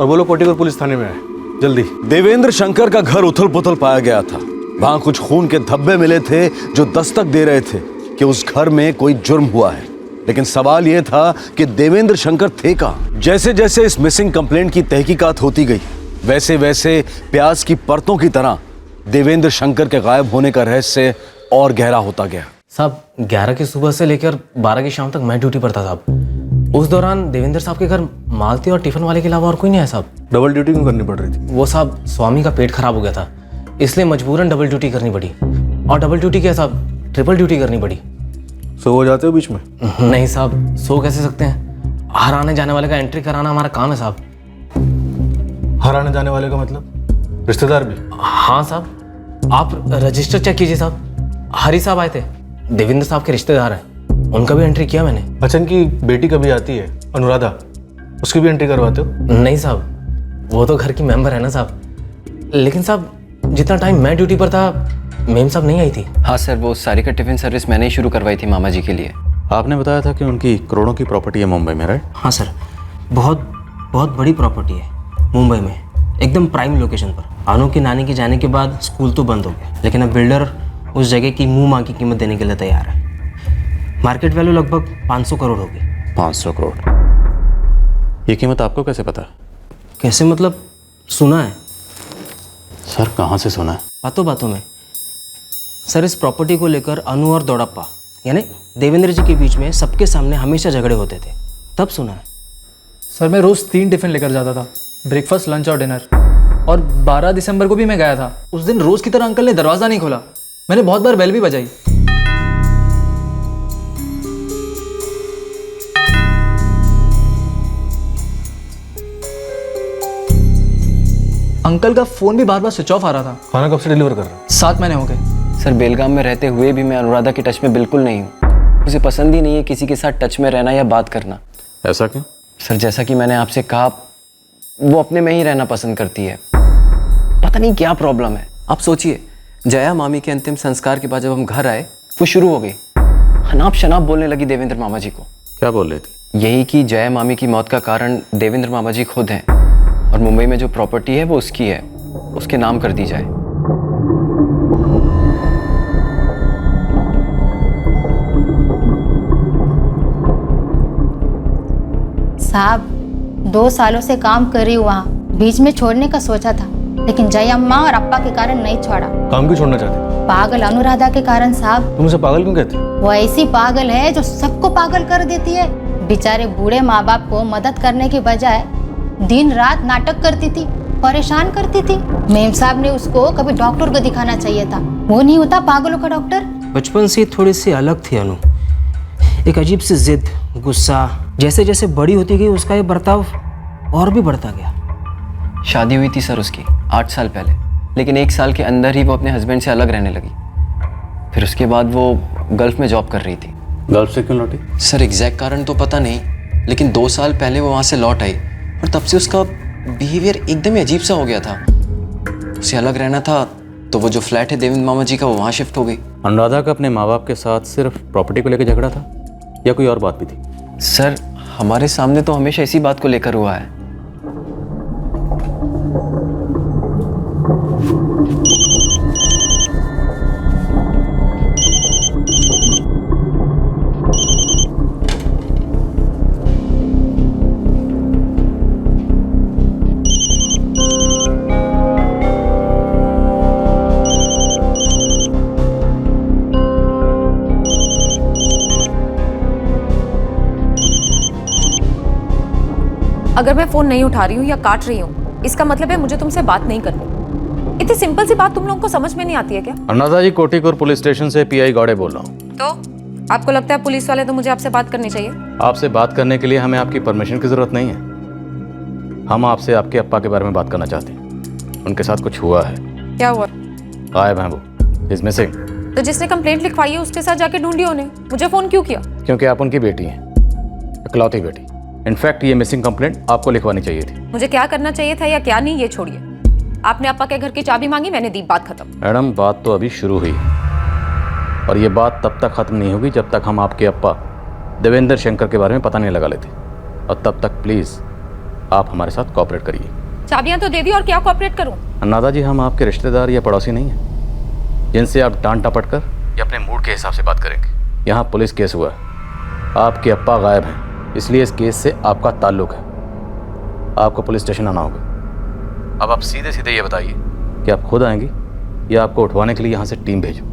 और बोलो कोटीपुर पुलिस थाने में आए जल्दी। देवेंद्र शंकर का घर उथल पुथल पाया गया था। वहां कुछ खून के धब्बे मिले थे जो दस्तक दे रहे थे कि उस घर में कोई जुर्म हुआ है, लेकिन सवाल यह था कि देवेंद्र शंकर थे कहां। जैसे जैसे इस मिसिंग कंप्लेंट की तहकीकात होती गई, वैसे वैसे प्याज की परतों की तरह देवेंद्र शंकर के गायब होने का रहस्य और गहरा होता गया। साहब 11 की सुबह से लेकर 12 की शाम तक मैं ड्यूटी पर था साहब। उस दौरान देवेंद्र साहब के घर मालती और टिफिन वाले के अलावा और कोई नहीं आया साहब। डबल ड्यूटी क्यों करनी पड़ रही थी? वो साहब स्वामी का पेट खराब हो गया था, इसलिए मजबूरन डबल ड्यूटी करनी पड़ी। और डबल ड्यूटी क्या साहब, ट्रिपल ड्यूटी करनी पड़ी। सो हो जाते हो बीच में? नहीं साहब, सो कैसे सकते हैं? हर आने जाने वाले का एंट्री कराना हमारा काम है साहब। हर आने जाने वाले का मतलब रिश्तेदार भी? हाँ साहब, आप रजिस्टर चेक कीजिए साहब। हरी साहब आए थे, देवेंद्र साहब के रिश्तेदार हैं, उनका भी एंट्री किया मैंने। अच्छा, इनकी बेटी कभी आती है अनुराधा, उसकी भी एंट्री करवाते हो? नहीं साहब, वो तो घर की मेंबर है ना साहब। लेकिन साहब जितना टाइम मैं ड्यूटी पर था मेम साहब नहीं आई थी। हाँ सर, वो सारी का टिफिन सर्विस मैंने ही शुरू करवाई थी मामा जी के लिए। आपने बताया था कि उनकी करोड़ों की प्रॉपर्टी है मुंबई में, राइट? हाँ सर, बहुत बहुत बड़ी प्रॉपर्टी है मुंबई में, एकदम प्राइम लोकेशन पर। अनु की नानी के जाने के बाद स्कूल तो बंद हो गया, लेकिन अब बिल्डर उस जगह की मुंह मांगी कीमत देने के लिए तैयार है। मार्केट वैल्यू लगभग 500 करोड़ होगी। 500 करोड़? ये कीमत आपको कैसे पता है? कैसे मतलब? सुना है सर। कहाँ से सुना है? बातों बातों में सर। इस प्रॉपर्टी को लेकर अनु और दौड़प्पा यानी देवेंद्र जी के बीच में सबके सामने हमेशा झगड़े होते थे, तब सुना है। सर मैं रोज़ 3 टिफ़िन लेकर जाता था, ब्रेकफास्ट, लंच और डिनर। और 12 दिसंबर को भी मैं गया था। उस दिन रोज़ की तरह अंकल ने दरवाज़ा नहीं खोला, मैंने बहुत बार बेल भी बजाई। अंकल का फ़ोन भी बार बार स्विच ऑफ आ रहा था। खाना कब से डिलीवर कर रहा है? 7 महीने हो गए। सर बेलगाम में रहते हुए भी मैं अनुराधा के टच में बिल्कुल नहीं हूँ। उसे पसंद ही नहीं है किसी के साथ टच में रहना या बात करना। ऐसा क्यों? सर जैसा कि मैंने आपसे कहा, वो अपने में ही रहना पसंद करती है। पता नहीं क्या प्रॉब्लम है। आप सोचिए, जया मामी के अंतिम संस्कार के बाद जब हम घर आए, वो शुरू हो गई अनाप शनाप बोलने लगी देवेंद्र मामा जी को। क्या बोल रही थी? यही कि जया मामी की मौत का कारण देवेंद्र मामा जी खुद हैं और मुंबई में जो प्रॉपर्टी है वो उसकी है, उसके नाम कर दी जाए। साहब 2 सालों से काम कर रही हूँ वहाँ, बीच में छोड़ने का सोचा था, लेकिन जय अम्मा और अप्पा के कारण नहीं छोड़ा। काम क्यों छोड़ना चाहते? पागल अनुराधा के कारण साहब। तुम उसे पागल क्यों कहते? वो ऐसी पागल है जो सबको पागल कर देती है। बेचारे बूढ़े माँ बाप को मदद करने के बजाय दिन रात नाटक करती थी, परेशान करती थी। मेम साहब ने उसको कभी डॉक्टर को दिखाना चाहिए था, वो नहीं होता पागलों का डॉक्टर। बचपन से थोड़ी सी अलग थी अनु, एक अजीब सी जिद, गुस्सा। जैसे जैसे बड़ी होती गई उसका ये बर्ताव और भी बढ़ता गया। शादी हुई थी सर उसकी 8 साल पहले, लेकिन 1 साल के अंदर ही वो अपने हस्बैंड से अलग रहने लगी। फिर उसके बाद वो गल्फ में जॉब कर रही थी। गल्फ से क्यों लौटी? सर एग्जैक्ट कारण तो पता नहीं, लेकिन 2 साल पहले वो वहाँ से लौट आई और तब से उसका बिहेवियर एकदम ही अजीब सा हो गया था। उसे अलग रहना था तो वो जो फ्लैट है देवेंद्र मामा जी का, वो वहाँ शिफ्ट हो गई। अनुराधा का अपने माँ बाप के साथ सिर्फ प्रॉपर्टी को लेकर झगड़ा था या कोई और बात भी थी? सर हमारे सामने तो हमेशा इसी बात को लेकर हुआ है। अगर मैं फोन नहीं उठा रही हूँ या काट रही हूँ, इसका मतलब है मुझे तुमसे बात नहीं करनी। इतनी सिंपल सी बात तुम लोगों को समझ में नहीं आती है क्या? अनुराधा जी, कोटीपुर पुलिस स्टेशन से पीआई गौड़े बोल रहा हूँ। तो आपको लगता है पुलिस वाले तो मुझे आपसे बात करनी चाहिए? आपसे बात करने के लिए हमें आपकी परमिशन की जरूरत नहीं है। हम आपसे आपके अप्पा के बारे में बात करना चाहते हैं। उनके साथ कुछ हुआ है। क्या हुआ? गायब हैं वो, इज मिसिंग। तो जिसने कंप्लेंट लिखवाई है उसके साथ जाके ढूंढिए उन्हें। मुझे फोन क्यों किया? क्योंकि आप उनकी बेटी हैं, इकलौती बेटी। इनफैक्ट ये मिसिंग कंप्लेंट आपको लिखवानी चाहिए थी। मुझे क्या करना चाहिए था या क्या नहीं, ये छोड़िए। आपने अप्पा के घर की चाबी मांगी, मैंने दी, बात खत्म। मैडम, बात तो अभी शुरू हुई है और ये बात तब तक खत्म नहीं होगी जब तक हम आपके अप्पा देवेंद्र शंकर के बारे में पता नहीं लगा लेते। और तब तक प्लीज़ आप हमारे साथ कोऑपरेट करिए। चाबियां तो दे दी और क्या कोऑपरेट करूं? अनुराधा जी, हम आपके रिश्तेदार या पड़ोसी नहीं हैं जिनसे आप डांट टपट कर या अपने मूड के हिसाब से बात करेंगे। यहाँ पुलिस केस हुआ है, आपके अप्पा गायब हैं, इसलिए इस केस से आपका ताल्लुक है। आपको पुलिस स्टेशन आना होगा। अब आप सीधे सीधे ये बताइए कि आप खुद आएंगी या आपको उठवाने के लिए यहाँ से टीम भेजूं?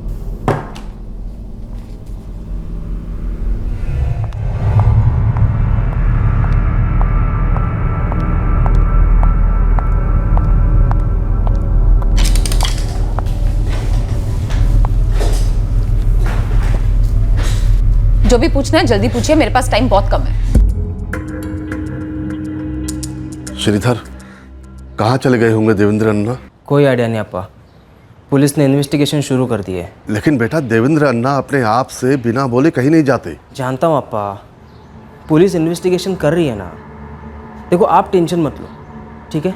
जो भी पूछना है जल्दी पूछिए, मेरे पास टाइम बहुत कम है। श्रीधर, कहाँ चले गए होंगे देवेंद्र अन्ना? कोई आइडिया नहीं अप्पा, पुलिस ने इन्वेस्टिगेशन शुरू कर दी है। लेकिन बेटा, देवेंद्र अन्ना अपने आप से बिना बोले कहीं नहीं जाते। जानता हूँ अप्पा, पुलिस इन्वेस्टिगेशन कर रही है ना। देखो आप टेंशन मत लो, ठीक है?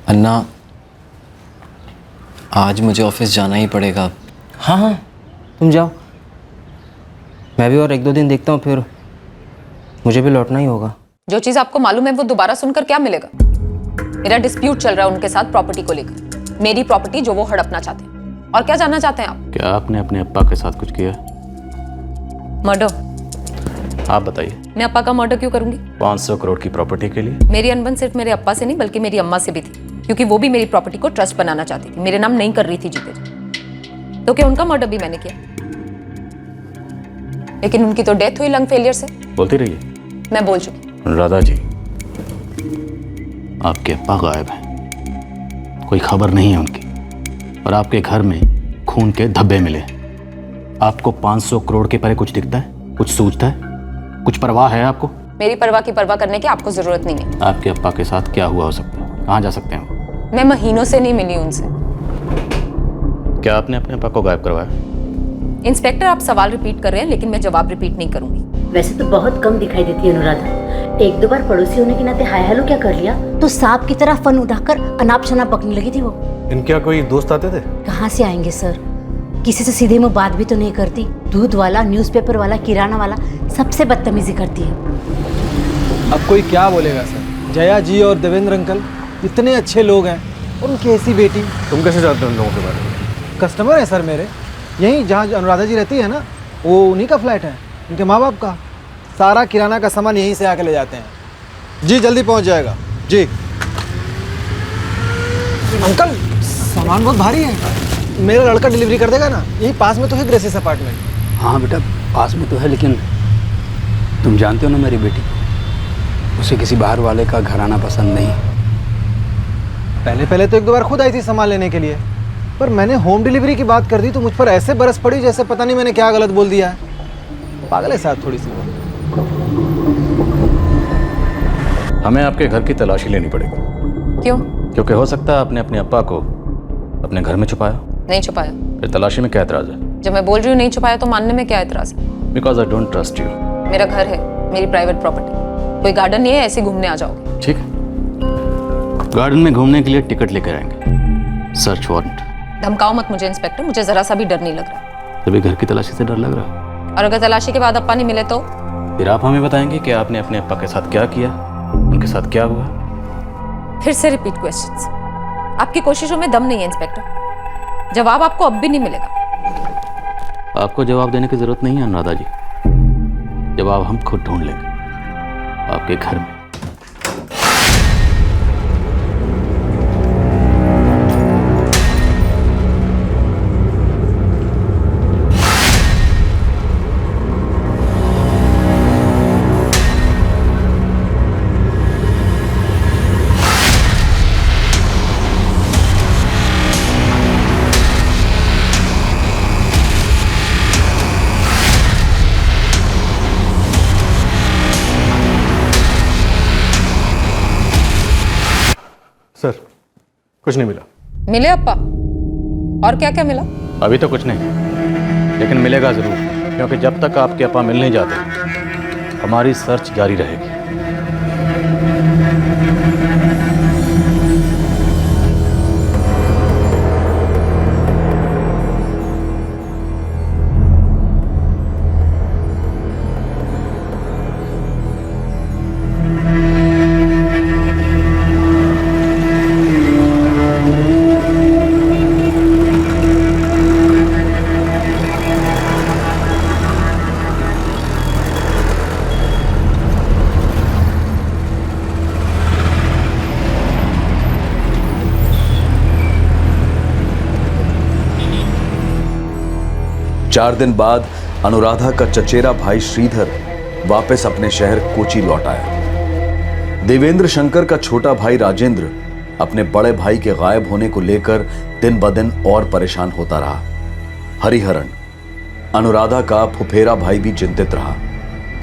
अन्ना, आज मुझे ऑफिस जाना ही पड़ेगा। हाँ हाँ, तुम जाओ, मैं भी और 1-2 दिन देखता हूँ, फिर मुझे भी लौटना ही होगा। जो चीज आपको मालूम है वो दोबारा सुनकर क्या मिलेगा? मेरा डिस्प्यूट चल रहा है उनके साथ प्रॉपर्टी को लेकर, मेरी प्रॉपर्टी जो वो हड़पना चाहते हैं। और क्या जानना चाहते हैं आप? क्या आपने अपने अप्पा के साथ कुछ किया? मर्डर। आप बताइए। मैं अप्पा का मर्डर क्यों करूंगी? 500 करोड़ की प्रॉपर्टी के लिए? मेरी अनबन सिर्फ मेरे अप्पा से नहीं बल्कि मेरी अम्मा से भी थी, क्योंकि वो भी मेरी प्रॉपर्टी को ट्रस्ट बनाना चाहती थी, मेरे नाम नहीं कर रही थी जीते जी। तो क्या उनका मर्डर भी मैंने किया? लेकिन उनकी तो डेथ हुई लंग फेलियर से। बोलती रहिए। मैं बोल चुकी। अनुराधा जी, आपके अप्पा गायब हैं, कोई खबर नहीं है उनकी, और आपके घर में खून के धब्बे मिले। आपको 500 करोड़ के परे कुछ दिखता है? कुछ सूझता है? कुछ परवाह है आपको? मेरी परवाह की परवाह करने की आपको जरूरत नहीं है। आपके अप्पा के साथ क्या हुआ हो सकता है? कहाँ जा सकते हैं वो? मैं महीनों से नहीं मिली उनसे। क्या आपने अपने अप्पा को गायब करवाया? इंस्पेक्टर, आप सवाल रिपीट कर रहे हैं, लेकिन मैं जवाब रिपीट नहीं करूंगी। वैसे तो बहुत कम दिखाई देती है अनुराधा। एक दो बार पड़ोसी होने के नाते हाय हेलो क्या कर लिया तो सांप की तरह फन उठाकर अनाप शनाप बकने लगी थी वो। इनके कोई दोस्त आते थे? कहाँ से आएंगे सर, किसी से सीधे मुंह बात भी तो नहीं करती। दूध वाला, न्यूज़पेपर वाला, किराना वाला, सबसे बदतमीजी करती है। अब कोई क्या बोलेगा सर, जया जी और देवेंद्र अंकल इतने अच्छे लोग हैं और उनकी ऐसी बेटी। तुम कैसे जानते हो उन लोगों के बारे में? कस्टमर है सर मेरे, यहीं जहाँ अनुराधा जी रहती है ना, वो उन्हीं का फ्लैट है, उनके माँ बाप का। सारा किराना का सामान यहीं से आके ले जाते हैं। जी जल्दी पहुँच जाएगा जी। अंकल सामान बहुत भारी है, मेरा लड़का डिलीवरी कर देगा ना? यही पास में तो है ग्रेसिस अपार्टमेंट। हाँ बेटा पास में तो है, लेकिन तुम जानते हो ना मेरी बेटी को, उसे किसी बाहर वाले का घराना पसंद नहीं। पहले तो एक दो बार खुद आई थी सामान लेने के लिए, पर मैंने होम डिलीवरी की बात कर दी तो मुझ पर ऐसे बरस पड़ी जैसे पता नहीं मैंने क्या गलत बोल दिया है। पागल है साहब थोड़ी सी। हमें आपके घर की तलाशी लेनी पड़ेगी। क्यों? क्योंकि हो सकता है आपने अपने अप्पा को अपने घर में छुपाया। नहीं छुपाया। फिर तलाशी में क्या एतराज है? जब मैं बोल रही हूँ नहीं छुपाया तो मानने में क्या एतराज है? Because I don't trust you. मेरा घर है, मेरी प्राइवेट प्रॉपर्टी, कोई गार्डन नहीं है ऐसे घूमने आ जाओगे। ठीक है, गार्डन में घूमने के लिए टिकट लेकर आएंगे, सर्च वारंट। धमकाओ मत मुझे इंस्पेक्टर, मुझे जरा सा भी डर नहीं लग रहा। तभी घर की तलाशी से डर लग रहा है? और अगर तलाशी के बाद अप्पा नहीं मिले तो? फिर आप हमें बताएंगे कि आपने अपने अप्पा के साथ क्या किया, उनके साथ क्या हुआ। फिर से रिपीट क्वेश्चंस। आपकी कोशिशों में दम नहीं है इंस्पेक्टर, जवाब आपको अब भी नहीं मिलेगा। आपको जवाब देने की जरूरत नहीं है अनुराधा जी, जवाब हम खुद ढूंढ लेंगे आपके घर में। सर कुछ नहीं मिला। मिले अप्पा? और क्या क्या मिला? अभी तो कुछ नहीं, लेकिन मिलेगा जरूर, क्योंकि जब तक आपके अप्पा मिल नहीं जाते हमारी सर्च जारी रहेगी। चार दिन बाद अनुराधा का चचेरा भाई श्रीधर वापस अपने शहर कोची लौट आया। देवेंद्र शंकर का छोटा भाई राजेंद्र अपने बड़े भाई के गायब होने को लेकर दिन ब दिन और परेशान होता रहा। हरिहरन, अनुराधा का फुफेरा भाई भी चिंतित रहा।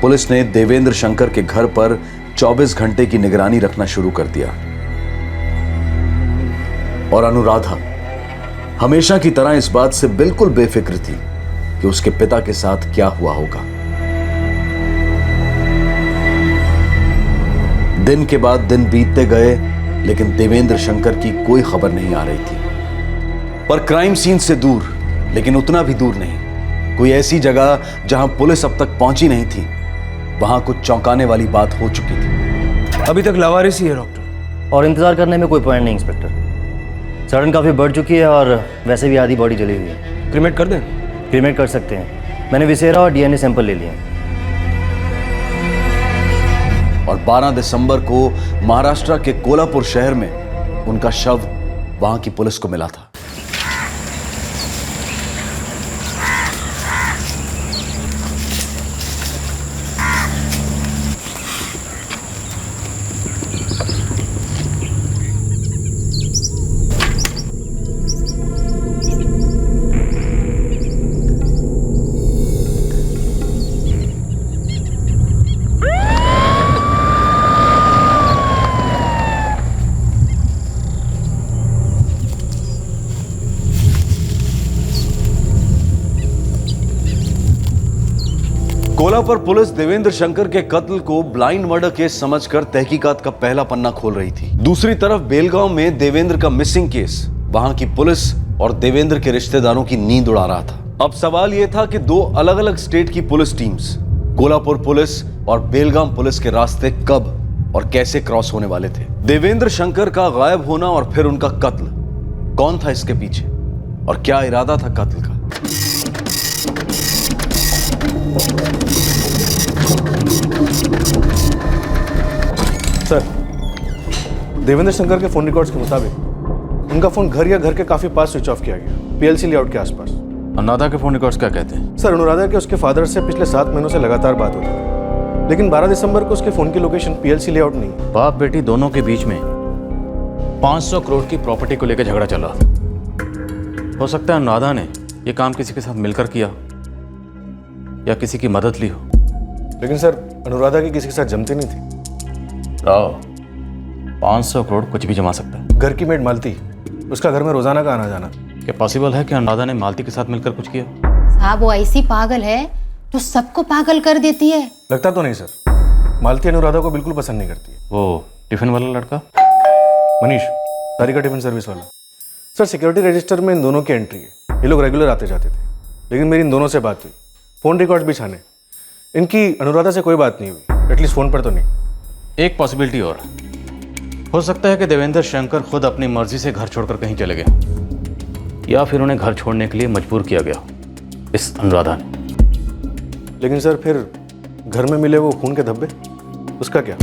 पुलिस ने देवेंद्र शंकर के घर पर 24 घंटे की निगरानी रखना शुरू कर दिया और अनुराधा हमेशा की तरह इस बात से बिल्कुल बेफिक्र थी कि उसके पिता के साथ क्या हुआ होगा। दिन के बाद दिन बीतते गए, लेकिन देवेंद्र शंकर की कोई खबर नहीं आ रही थी। पर क्राइम सीन से दूर, लेकिन उतना भी दूर नहीं, कोई ऐसी जगह जहां पुलिस अब तक पहुंची नहीं थी, वहां कुछ चौंकाने वाली बात हो चुकी थी। अभी तक लावारिस ही है डॉक्टर, और इंतजार करने में कोई पॉइंट नहीं इंस्पेक्टर। सड़न काफी बढ़ चुकी है और वैसे भी आधी बॉडी जली हुई है। क्रीमेट कर दें? क्रीमेट कर सकते हैं, मैंने विसेरा और डीएनए सैंपल ले लिए। और 12 दिसंबर को महाराष्ट्र के कोल्हापुर शहर में उनका शव वहां की पुलिस को मिला था। कोल्हापुर पुलिस देवेंद्र शंकर के कत्ल को ब्लाइंड मर्डर केस समझकर तहकीकात का पहला पन्ना खोल रही थी। दूसरी तरफ बेलगांव में देवेंद्र का मिसिंग केस वहां की पुलिस और देवेंद्र के रिश्तेदारों की नींद उड़ा रहा था। अब सवाल यह था कि दो अलग अलग स्टेट की पुलिस टीम्स, कोल्हापुर पुलिस और बेलगाम पुलिस के रास्ते कब और कैसे क्रॉस होने वाले थे। देवेंद्र शंकर का गायब होना और फिर उनका कत्ल, कौन था इसके पीछे और क्या इरादा था कत्ल का। सर, देवेंद्र शंकर के फोन रिकॉर्ड्स के मुताबिक उनका फोन घर या घर के काफी पास स्विच ऑफ किया गया, पीएलसी लेआउट के आसपास। अनुराधा के फोन रिकॉर्ड्स क्या कहते हैं? सर, अनुराधा के उसके फादर से पिछले 7 महीनों से लगातार बात होती है, लेकिन 12 दिसंबर को उसके फोन की लोकेशन पीएलसी लेआउट नहीं है। बाप बेटी दोनों के बीच में 500 करोड़ की प्रॉपर्टी को लेकर झगड़ा चला। हो सकता है अनुराधा ने यह काम किसी के साथ मिलकर किया या किसी की मदद ली हो। लेकिन सर, अनुराधा की किसी के साथ जमती नहीं थी। राव, 500 करोड़ कुछ भी जमा सकता है। घर की मेड मालती, उसका घर में रोजाना का आना जाना। क्या पॉसिबल है कि अनुराधा ने मालती के साथ मिलकर कुछ किया? साहब वो ऐसी पागल है जो सबको पागल कर देती है। लगता तो नहीं सर, मालती अनुराधा को बिल्कुल पसंद नहीं करती है। वो टिफिन वाला लड़का मनीष, सारिका टिफिन सर्विस वाला। सर, सिक्योरिटी रजिस्टर में इन दोनों की एंट्री है। ये लोग रेगुलर आते जाते थे, लेकिन मेरी इन दोनों से बात हुई, फोन रिकॉर्ड भी छाने। इनकी अनुराधा से कोई बात नहीं हुई, एटलीस्ट फोन पर तो नहीं। एक पॉसिबिलिटी और हो सकता है कि देवेंद्र शंकर खुद अपनी मर्जी से घर छोड़कर कहीं चले गए या फिर उन्हें घर छोड़ने के लिए मजबूर किया गया इस अनुराधा ने। लेकिन सर, फिर घर में मिले वो खून के धब्बे, उसका क्या?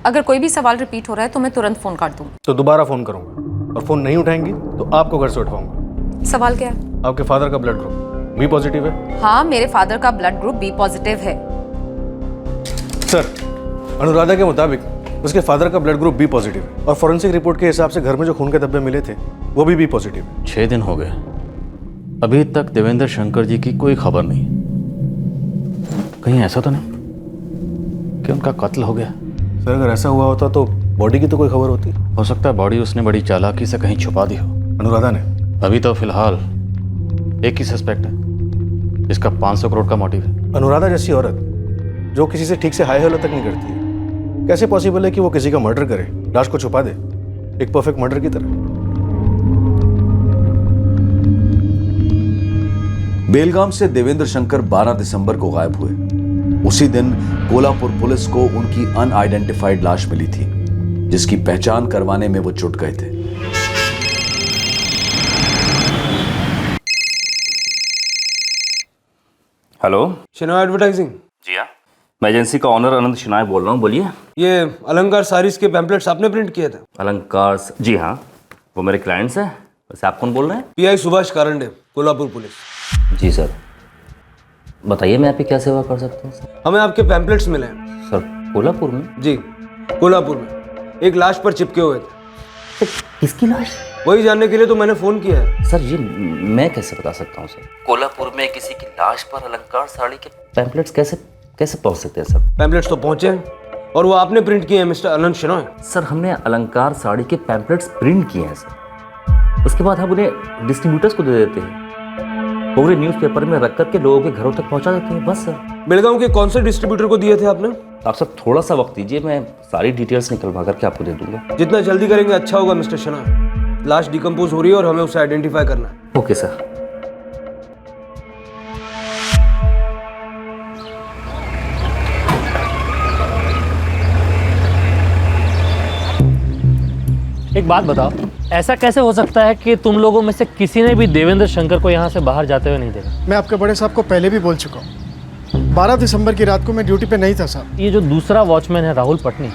अगर कोई भी सवाल रिपीट हो रहा है तो मैं तुरंत फोन काट दूंगी। तो दोबारा फोन करूंगा और फोन नहीं उठाएंगी तो आपको घर से उठवाऊंगा। सवाल क्या है? आपके फादर का ब्लड ग्रुप बी पॉजिटिव है। हाँ, मेरे फादर का ब्लड ग्रुप बी पॉजिटिव है। सर, अनुराधा के मुताबिक उसके फादर का ब्लड ग्रुप बी पॉजिटिव है और फॉरेंसिक रिपोर्ट के हिसाब से घर में जो खून के धब्बे मिले थे वो भी बी पॉजिटिव है। 6 दिन हो गए, अभी तक देवेंद्र शंकर जी की कोई खबर नहीं। कहीं ऐसा तो नहीं कि उनका कत्ल हो गया? सर, अगर ऐसा हुआ होता तो बॉडी की तो कोई खबर होती। हो सकता है बॉडी उसने बड़ी चालाकी से कहीं छुपा दी हो। अनुराधा ने? अभी तो फिलहाल एक ही सस्पेक्ट है जिसका 500 करोड़ का मोटिव है। अनुराधा जैसी औरत जो किसी से ठीक से हाय हेलो तक नहीं करती है, कैसे पॉसिबल है कि वो किसी का मर्डर करे, लाश को छुपा दे, एक परफेक्ट मर्डर की तरह? बेलगाम से देवेंद्र शंकर 12 दिसंबर को गायब हुए। उसी दिन कोल्हापुर पुलिस को उनकी अनआइडेंटिफाइड लाश मिली थी, जिसकी पहचान करवाने में वो जुट गए थे। Hello, शिनाय advertising. जी हाँ, मैं एजेंसी का ऑनर अनंत शिनाय बोल रहा हूँ, बोलिए। ये अलंकार सारीज के पैम्पलेट्स आपने प्रिंट किए थे? अलंकार, जी हाँ, वो मेरे क्लाइंट्स हैं। वैसे आप कौन बोल रहे हैं? PI Subhash Karande, Kolhapur police. जी सर, बताइए मैं आपकी क्या सेवा कर सकता हूँ? हमें आपके पैम्पलेट्स मिले हैं। सर, कोल्हापुर में? जी, कोल्हापुर में एक लाश पर चिपके हुए थे। किसकी लाश? वही जानने के लिए तो मैंने फोन किया है। सर, ये मैं कैसे बता सकता हूँ सर? कोल्हापुर में किसी की लाश पर अलंकार साड़ी के पैम्पलेट्स कैसे पहुंच सकते हैं सर? पैम्पलेट्स तो पहुंचे हैं और वो आपने प्रिंट किए हैं मिस्टर अनंत शिनॉय। सर, हमने अलंकार साड़ी के पैम्पलेट्स प्रिंट किए हैं सर। उसके बाद हम उन्हें डिस्ट्रीब्यूटर्स को दे देते हैं, पूरे न्यूज़पेपर में रख करके लोगों के घरों तक पहुंचा देते हैं, बस सर। बेलगांव के कौन से डिस्ट्रीब्यूटर को दिए थे आपने? आप सर थोड़ा सा वक्त दीजिए, मैं सारी डिटेल्स निकलवा करके आपको दे दूंगा। जितना जल्दी करेंगे अच्छा होगा मिस्टर शिनॉय। लाश डिकम्पोज हो रही है और हमें उसे आइडेंटिफाई करना है। Okay sir. एक बात बताओ, ऐसा कैसे हो सकता है कि तुम लोगों में से किसी ने भी देवेंद्र शंकर को यहाँ से बाहर जाते हुए नहीं देखा? मैं आपके बड़े साहब को पहले भी बोल चुका हूँ। 12 दिसंबर की रात को मैं ड्यूटी पे नहीं था साहब। ये जो दूसरा वॉचमैन है राहुल पटनी,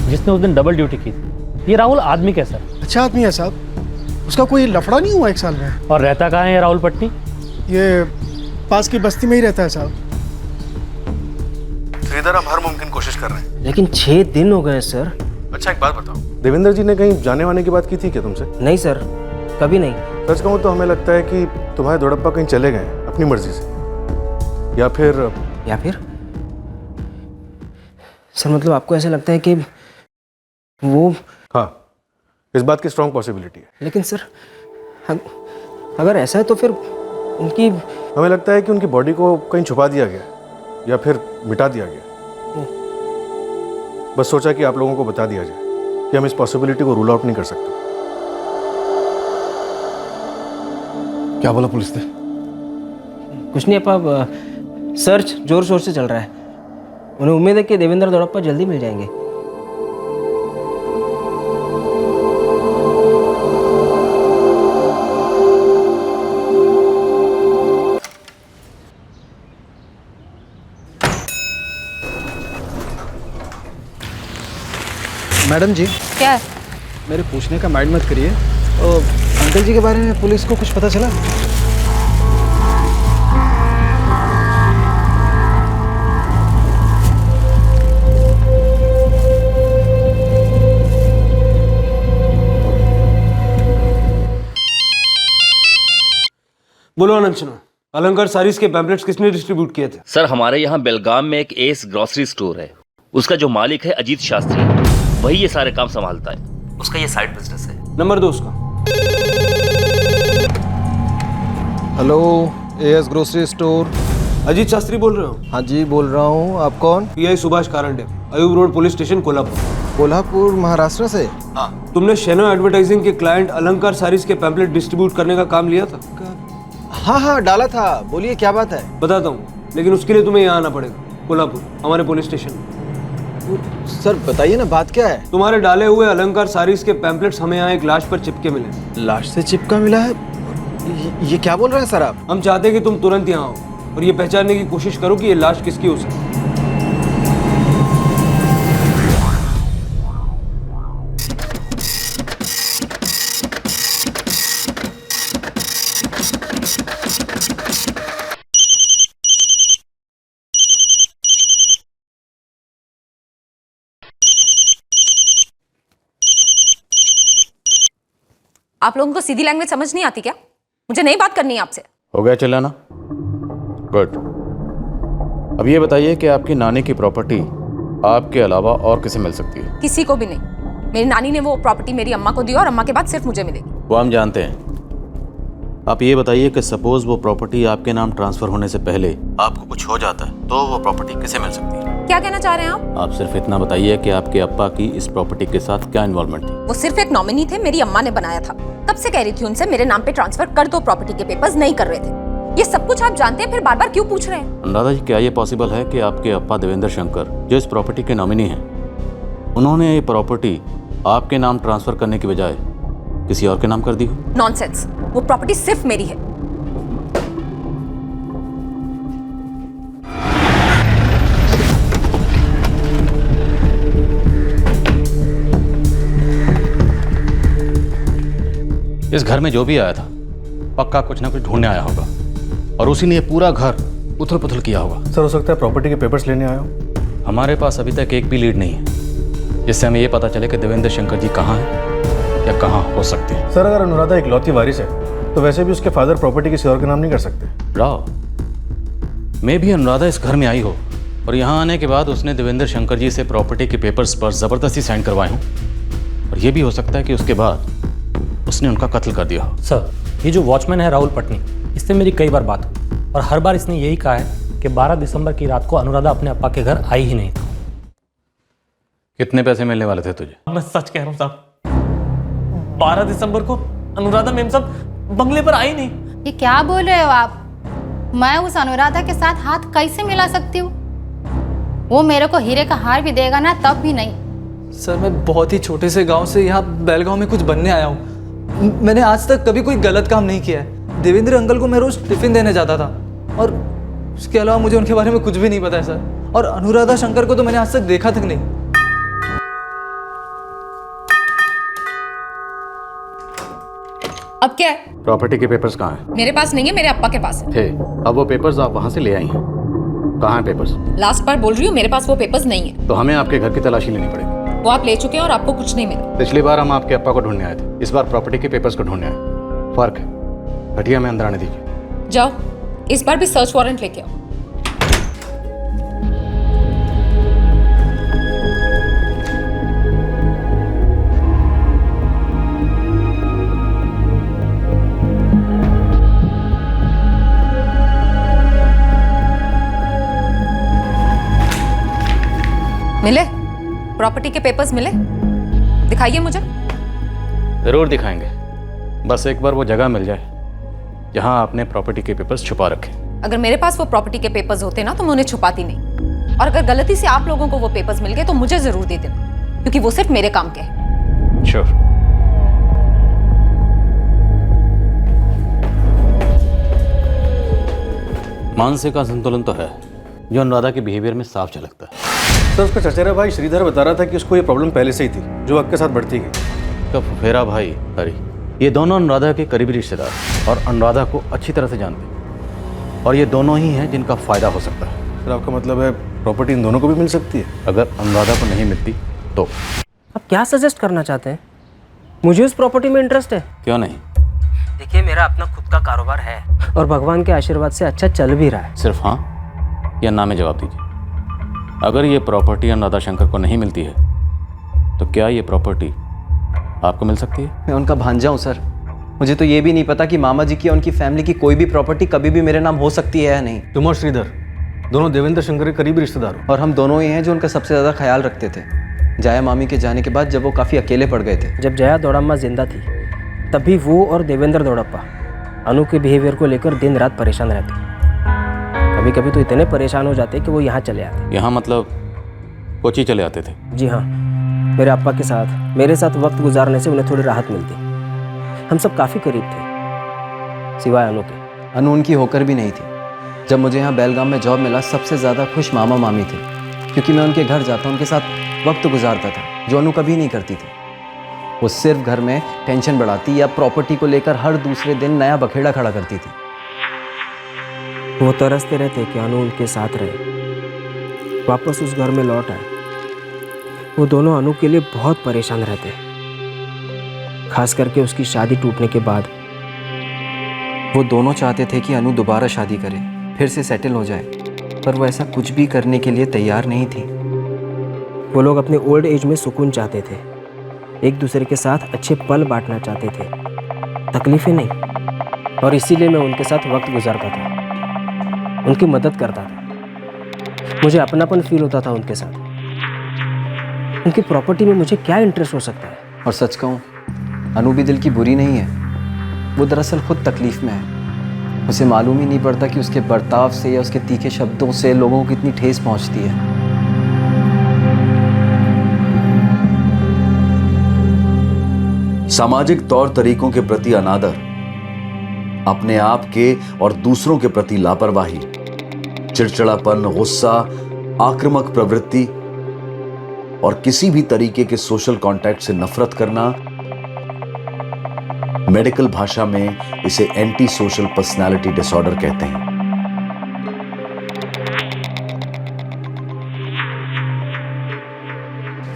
जिसने उस दिन डबल ड्यूटी की थी, ये राहुल आदमी कैसा है? अच्छा आदमी है साहब, उसका कोई लफड़ा नहीं हुआ 1 साल में। और रहता कहाँ है ये राहुल पटनी? ये पास की बस्ती में ही रहता है साहब। श्रीधर, आप हर मुमकिन कोशिश कर रहे हैं। लेकिन 6 दिन हो गए सर। अच्छा, एक बात बताओ, देवेंद्र जी ने कहीं जाने वाने की बात की थी क्या तुमसे? नहीं सर, कभी नहीं। सच कहूँ तो हमें लगता है कि तुम्हारे दोड़प्पा कहीं चले गए हैं अपनी मर्जी से, या फिर सर मतलब आपको ऐसा लगता है कि वो? हाँ, इस बात की स्ट्रांग पॉसिबिलिटी है। लेकिन सर अगर ऐसा है तो फिर उनकी, हमें लगता है कि उनकी बॉडी को कहीं छुपा दिया गया या फिर मिटा दिया गया। बस सोचा कि आप लोगों को बता दिया जाए कि हम इस पॉसिबिलिटी को रूल आउट नहीं कर सकते। क्या बोला पुलिस ने? कुछ नहीं अपा, सर्च जोर शोर से चल रहा है। उन्हें उम्मीद है कि देवेंद्र दोड़प्पा जल्दी मिल जाएंगे। मैडम जी, क्या है? मेरे पूछने का माइंड मत करिए। अंकल जी के बारे में पुलिस को कुछ पता चला? बोलो आनंद शर्मा, अलंकार सारीज के पैम्पलेट्स किसने डिस्ट्रीब्यूट किए थे? सर हमारे यहाँ बेलगाम में एक एस ग्रोसरी स्टोर है, उसका जो मालिक है अजीत शास्त्री, वही ये सारे काम संभालता है। उसका ये साइड बिजनेस है। नंबर दो उसका। Hello, S grocery store. Ajit Shastri बोल रहे हो? हाँ जी बोल रहा हूँ, आप कौन? Pi Subhash Karande, Ayub road police station Kolhapur. Kolhapur Maharashtra से? हाँ। तुमने शेनो एडवर्टाइजिंग के क्लाइंट अलंकार सारीज के पैम्पलेट डिस्ट्रीब्यूट करने का काम लिया था? हाँ हाँ डाला था, बोलिए क्या बात है? बताता हूँ, लेकिन उसके लिए तुम्हें यहाँ आना पड़ेगा, कोल्हापुर, हमारे पुलिस स्टेशन। सर बताइए ना, बात क्या है? तुम्हारे डाले हुए अलंकार सारीज के पैम्पलेट्स हमें यहाँ एक लाश पर चिपके मिले। लाश से चिपका मिला है? ये क्या बोल रहे हैं सर आप? हम चाहते हैं कि तुम तुरंत यहाँ आओ और ये पहचानने की कोशिश करो कि ये लाश किसकी हो सकती है। आप लोगों को सीधी लैंग्वेज समझ नहीं आती क्या? मुझे नहीं बात करनी है आपसे। हो गया चिल्लाना? गुड। अब ये बताइए कि आपकी नानी की प्रॉपर्टी आपके अलावा और किसे मिल सकती है? किसी को भी नहीं। मेरी नानी ने वो प्रॉपर्टी मेरी अम्मा को दी और अम्मा के बाद सिर्फ मुझे मिलेगी। वो हम जानते हैं। आप ये बताइए कि सपोज वो प्रॉपर्टी आपके नाम ट्रांसफर होने से पहले आपको कुछ हो जाता है तो वो प्रॉपर्टी किसे मिल सकती है? क्या कहना चाह रहे हैं आप? आप सिर्फ इतना बताइए कि आपके अप्पा की इस प्रॉपर्टी के साथ क्या इन्वॉल्वमेंट थी? वो सिर्फ एक नॉमिनी थे, मेरी अम्मा ने बनाया था। तब से कह रही थी उनसे मेरे नाम पे ट्रांसफर कर दो, प्रॉपर्टी के पेपर्स नहीं कर रहे थे। ये सब कुछ आप जानते हैं, फिर बार बार क्यों पूछ रहे हैं? अनुराधा जी, क्या ये पॉसिबल है कि आपके अप्पा देवेंद्र शंकर जो इस प्रॉपर्टी के नॉमिनी हैं, उन्होंने ये प्रॉपर्टी आपके नाम ट्रांसफर करने की बजाय किसी और के नाम कर दी हो? नॉनसेंस, वो प्रॉपर्टी सिर्फ मेरी है। इस घर में जो भी आया था पक्का कुछ ना कुछ ढूंढने आया होगा और उसी ने ये पूरा घर उथल पुथल किया होगा। सर हो सकता है प्रॉपर्टी के पेपर्स लेने आया हो। हमारे पास अभी तक एक भी लीड नहीं है जिससे हमें ये पता चले कि देवेंद्र शंकर जी कहाँ हैं या कहाँ हो सकते हैं। सर अगर अनुराधा इकलौती वारिस है तो वैसे भी उसके फादर प्रॉपर्टी किसी और के नाम नहीं कर सकते। राव, मैं भी अनुराधा इस घर में आई हो और यहाँ आने के बाद उसने देवेंद्र शंकर जी से प्रॉपर्टी के पेपर्स पर ज़बरदस्ती साइन करवाए हों और ये भी हो सकता है कि उसके बाद उसने उनका कत्ल कर दिया हो। सर, ये जो वॉचमैन है राहुल पटनी, इससे मेरी कई बार बात हुई और हर बार इसने यही कहा है कि 12 दिसंबर की रात को अनुराधा अपने अप्पा के घर आई ही नहीं था। कितने पैसे मिलने वाले थे तुझे? मैं सच कह रहा हूँ साहब, 12 दिसंबर को अनुराधा मेम साहब बंगले पर आई नहीं। ये क्या बोल रहे हो आप? मैं उस अनुराधा के साथ हाथ कैसे मिला सकती हूँ? वो मेरे को हीरे का हार भी देगा ना, तब भी नहीं। सर, मैं बहुत ही छोटे से गांव से यहाँ बेलगांव में कुछ बनने आया हूँ। मैंने आज तक कभी कोई गलत काम नहीं किया है। देवेंद्र अंकल को मैं रोज टिफिन देने जाता था और उसके अलावा मुझे उनके बारे में कुछ भी नहीं पता है सर। और अनुराधा शंकर को तो मैंने आज तक देखा तक नहीं। अब क्या है? प्रॉपर्टी के पेपर्स कहाँ हैं? मेरे पास नहीं है, मेरे अप्पा के पास है। थे, अब वो पेपर्स आप वहाँ से ले आई हैं। कहाँ हैं पेपर्स? लास्ट बार बोल रही हूँ, मेरे पास वो पेपर्स नहीं है। तो हमें आपके घर की तलाशी लेनी पड़ेगी। वो आप ले चुके हैं और आपको कुछ नहीं मिला। पिछली बार हम आपके अप्पा को ढूंढने आए थे, इस बार प्रॉपर्टी के पेपर्स को ढूंढने आए। फर्क है। घटिया में अंदर आने दीजिए। जाओ, इस बार भी सर्च वारंट लेके आओ। मिले? प्रॉपर्टी के पेपर्स मिले? दिखाइए मुझे। ज़रूर दिखाएंगे, बस एक बार वो जगह मिल जाए जहां आपने प्रॉपर्टी के पेपर्स छुपा रखे। अगर मेरे पास वो प्रॉपर्टी के पेपर्स होते ना तो मैं उन्हें छुपाती नहीं, और अगर गलती से आप लोगों को वो पेपर्स मिल गए तो मुझे जरूर दे देना, क्योंकि वो सिर्फ मेरे काम के हैं। श्योर। मानसिक असंतुलन तो है जो अनुराधा के बिहेवियर में साफ झलकता है। सर उसका चचेरा भाई श्रीधर बता रहा था कि उसको ये प्रॉब्लम पहले से ही थी जो वक्त के साथ बढ़ती गई। तो फुफेरा भाई हरी, ये दोनों अनुराधा के करीबी रिश्तेदार और अनुराधा को अच्छी तरह से जानते हैं, और ये दोनों ही हैं जिनका फायदा हो सकता है। सर आपका मतलब है प्रॉपर्टी इन दोनों को भी मिल सकती है? अगर अनुराधा को नहीं मिलती तो। आप क्या सजेस्ट करना चाहते हैं? मुझे उस प्रॉपर्टी में इंटरेस्ट है। क्यों नहीं? देखिए मेरा अपना खुद का कारोबार है और भगवान के आशीर्वाद से अच्छा चल भी रहा है। सिर्फ हाँ या ना में जवाब दीजिए। अगर ये प्रॉपर्टी अनुराधा शंकर को नहीं मिलती है तो क्या ये प्रॉपर्टी आपको मिल सकती है? मैं उनका भांजा हूँ सर, मुझे तो ये भी नहीं पता कि मामा जी की या उनकी फैमिली की कोई भी प्रॉपर्टी कभी भी मेरे नाम हो सकती है या नहीं। तुम और श्रीधर दोनों देवेंद्र शंकर के करीबी रिश्तेदार हो, और हम दोनों ही हैं जो उनका सबसे ज़्यादा ख्याल रखते थे जया मामी के जाने के बाद, जब वो काफ़ी अकेले पड़ गए थे। जब जया दौड़ाम्मा जिंदा थी तभी वो और देवेंद्र दौड़प्पा अनु के बिहेवियर को लेकर दिन रात परेशान रहते। कभी कभी तो इतने परेशान हो जाते कि वो यहाँ चले आते। यहाँ मतलब कोची चले आते थे? जी हाँ, मेरे अप्पा के साथ मेरे साथ वक्त गुजारने से उन्हें थोड़ी राहत मिलती। हम सब काफ़ी करीब थे सिवाय अनु के। अनु उनकी होकर भी नहीं थी। जब मुझे यहाँ बेलगाम में जॉब मिला सबसे ज़्यादा खुश मामा मामी थे, क्योंकि मैं उनके घर जाता उनके साथ वक्त गुजारता था, जो अनु कभी नहीं करती थी। वो सिर्फ घर में टेंशन बढ़ाती या प्रॉपर्टी को लेकर हर दूसरे दिन नया बखेड़ा खड़ा करती थी। वो तरसते रहते कि अनु उनके साथ रहे, वापस उस घर में लौट आए। वो दोनों अनु के लिए बहुत परेशान रहते, खास करके उसकी शादी टूटने के बाद। वो दोनों चाहते थे कि अनु दोबारा शादी करे, फिर से सेटल हो जाए, पर वो ऐसा कुछ भी करने के लिए तैयार नहीं थी। वो लोग अपने ओल्ड एज में सुकून चाहते थे, एक दूसरे के साथ अच्छे पल बांटना चाहते थे, तकलीफें नहीं। और इसीलिए मैं उनके साथ वक्त गुजारता था, उनकी मदद करता था। मुझे अपनापन फील होता था उनके साथ। उनकी प्रॉपर्टी में मुझे क्या इंटरेस्ट हो सकता है? और सच कहूँ, अनु भी दिल की बुरी नहीं है। वो दरअसल खुद तकलीफ में है। उसे मालूम ही नहीं पड़ता कि उसके बर्ताव से या उसके तीखे शब्दों से लोगों को कितनी ठेस पहुंचती है। सामाजिक तौर तरीकों के प्रति अनादर, अपने आप के और दूसरों के प्रति लापरवाही, चिड़चिड़ापन, गुस्सा, आक्रामक प्रवृत्ति और किसी भी तरीके के सोशल कांटेक्ट से नफरत करना, मेडिकल भाषा में इसे एंटी सोशल पर्सनालिटी डिसऑर्डर कहते हैं।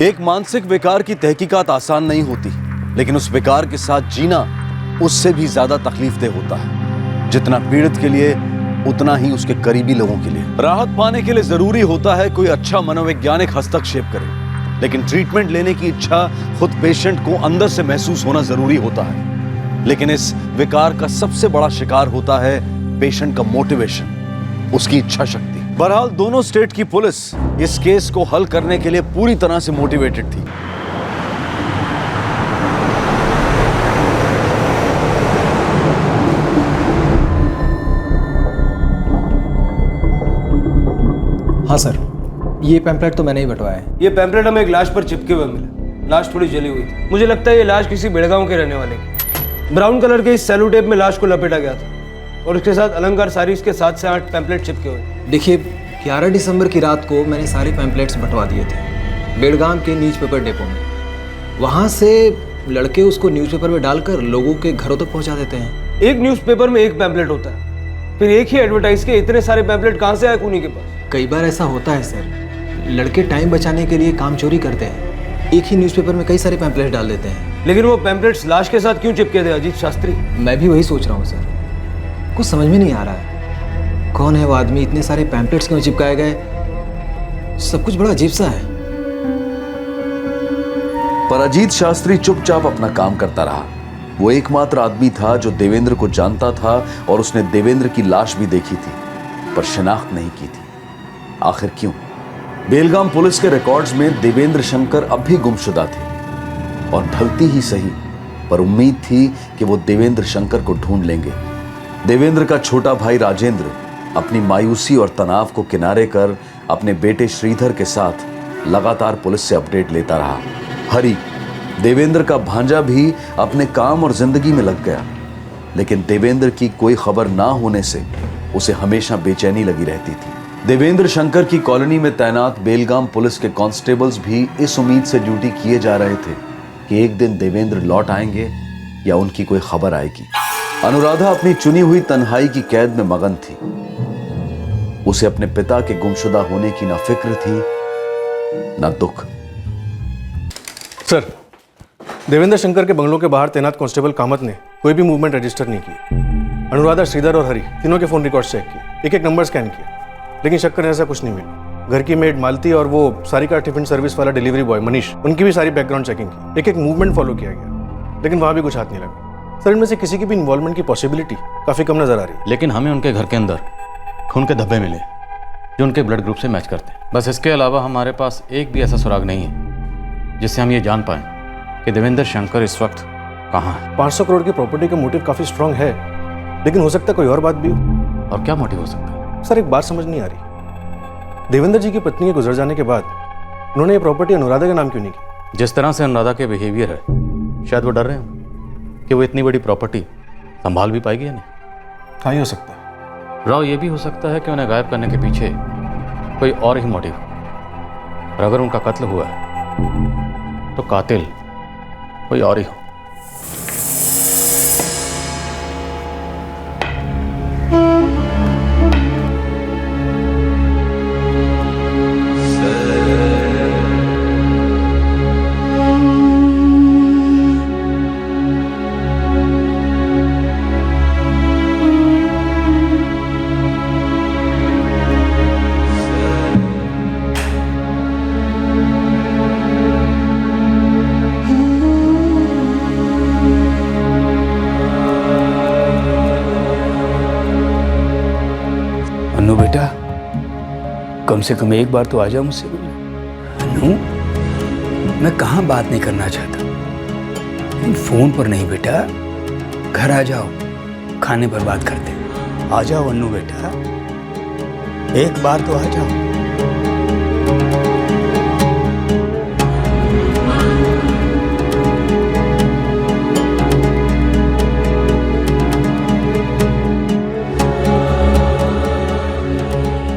एक मानसिक विकार की तहकीकात आसान नहीं होती, लेकिन उस विकार के साथ जीना उससे भी ज्यादा तकलीफदेह होता है। जितना पीड़ित के लिए उतना ही उसके करीबी लोगों के लिए। राहत पाने के लिए जरूरी होता है कोई अच्छा मनोवैज्ञानिक हस्तक्षेप करे, लेकिन ट्रीटमेंट लेने की इच्छा खुद पेशेंट को अंदर से महसूस होना जरूरी होता है। लेकिन इस विकार का सबसे बड़ा शिकार होता है पेशेंट का मोटिवेशन, उसकी इच्छा शक्ति। बहरहाल दोनों स्टेट की पुलिस इस केस को हल करने के लिए पूरी तरह से मोटिवेटेड थी। हाँ सर, ये पैम्पलेट तो मैंने ही बंटवाया है। ये पैम्पलेट हमें एक लाश पर चिपके हुए मिला। लाश थोड़ी जली हुई थी। मुझे लगता है ये लाश किसी बेड़गांव के रहने वाले की। ब्राउन कलर के इस सेलो टेप में लाश को लपेटा गया था और उसके साथ अलंकार सारीज के 7 से 8 पैम्पलेट चिपके हुए। देखिए, 11 दिसंबर की रात को मैंने सारे पैम्पलेट्स बंटवा दिए थे बेड़गाम के न्यूज़पेपर डिपो में। वहाँ से लड़के उसको न्यूज़पेपर में डालकर लोगों के घरों तक पहुँचा देते हैं। एक न्यूज़पेपर में एक पैम्पलेट होता है, फिर एक ही एडवर्टाइज के इतने सारे पैम्पलेट कहाँ से आए खूनी के पास? कई बार ऐसा होता है सर, लड़के टाइम बचाने के लिए काम चोरी करते हैं, एक ही न्यूज़पेपर में कई सारे पैम्पलेट डाल देते हैं। लेकिन वो पैम्पलेट्स लाश के साथ क्यों चिपके थे अजीत शास्त्री? मैं भी वही सोच रहा हूँ सर, कुछ समझ में नहीं आ रहा है। कौन है वो आदमी, इतने सारे पैम्पलेट्स क्यों चिपकाए गए? सब कुछ बड़ा अजीब सा है। पर अजीत शास्त्री चुपचाप अपना काम करता रहा। वो एकमात्र आदमी था जो देवेंद्र को जानता था और उसने देवेंद्र की लाश भी देखी थी, पर शिनाख्त नहीं की थी। आखिर क्यों? बेलगाम पुलिस के रिकॉर्ड्स में देवेंद्र शंकर अब भी गुमशुदा थे और भलती ही सही, पर उम्मीद थी कि वो देवेंद्र शंकर को ढूंढ लेंगे। देवेंद्र का छोटा भाई राजेंद्र अपनी मायूसी और तनाव को किनारे कर अपने बेटे श्रीधर के साथ लगातार पुलिस से अपडेट लेता रहा। हरी, देवेंद्र का भांजा भी अपने काम और जिंदगी में लग गया, लेकिन देवेंद्र की कोई खबर ना होने से उसे हमेशा बेचैनी लगी रहती थी। देवेंद्र शंकर की कॉलोनी में तैनात बेलगाम पुलिस के कांस्टेबल्स भी इस उम्मीद से ड्यूटी किए जा रहे थे कि एक दिन देवेंद्र लौट आएंगे या उनकी कोई खबर आएगी। अनुराधा अपनी चुनी हुई तन्हाई की कैद में मगन थी। उसे अपने पिता के गुमशुदा होने की ना फिक्र थी ना दुख। सर, देवेंद्र शंकर के बंगलों के बाहर तैनात कांस्टेबल कामत ने कोई भी मूवमेंट रजिस्टर नहीं की। अनुराधा, श्रीधर और हरी तीनों के फोन रिकॉर्ड चेक किए, एक एक नंबर स्कैन किया, लेकिन शक करने ऐसा कुछ नहीं मिला। घर की मेड मालती और वो सारिका टिफिन सर्विस वाला डिलीवरी बॉय मनीष, उनकी भी सारी बैकग्राउंड चेकिंग की, एक एक मूवमेंट फॉलो किया गया, लेकिन वहां भी कुछ हाथ नहीं लगा। सर, इनमें से किसी की भी इन्वॉल्वमेंट की पॉसिबिलिटी काफी कम नजर आ रही है। लेकिन हमें उनके घर के अंदर खून के धब्बे मिले जो उनके ब्लड ग्रुप से मैच करते हैं। बस इसके अलावा हमारे पास एक भी ऐसा सुराग नहीं है जिससे हम ये जान पाएं कि देवेंद्र शंकर इस वक्त कहाँ है। 500 करोड़ की प्रॉपर्टी का मोटिव काफी स्ट्रांग है, लेकिन हो सकता है कोई और बात भी हो। और क्या मोटिव हो सकता है? सर, एक बात समझ नहीं आ रही, देवेंद्र जी की पत्नी के गुजर जाने के बाद उन्होंने ये प्रॉपर्टी अनुराधा के नाम क्यों नहीं की? जिस तरह से अनुराधा के बिहेवियर है, शायद वो डर रहे हो कि वो इतनी बड़ी प्रॉपर्टी संभाल भी पाएगी या नहीं। हाँ, ही हो सकता है। राव, ये भी हो सकता है कि उन्हें गायब करने के पीछे कोई और ही मोटिव, और अगर उनका कत्ल हुआ है तो कातिल कोई और ही हो। अनु बेटा, कम से कम एक बार तो आ जाओ मुझसे मिलने। अनु, मैं कहाँ बात नहीं करना चाहता, लेकिन फोन पर नहीं बेटा, घर आ जाओ, खाने पर बात करते हैं। आ जाओ अनु बेटा, एक बार तो आ जाओ।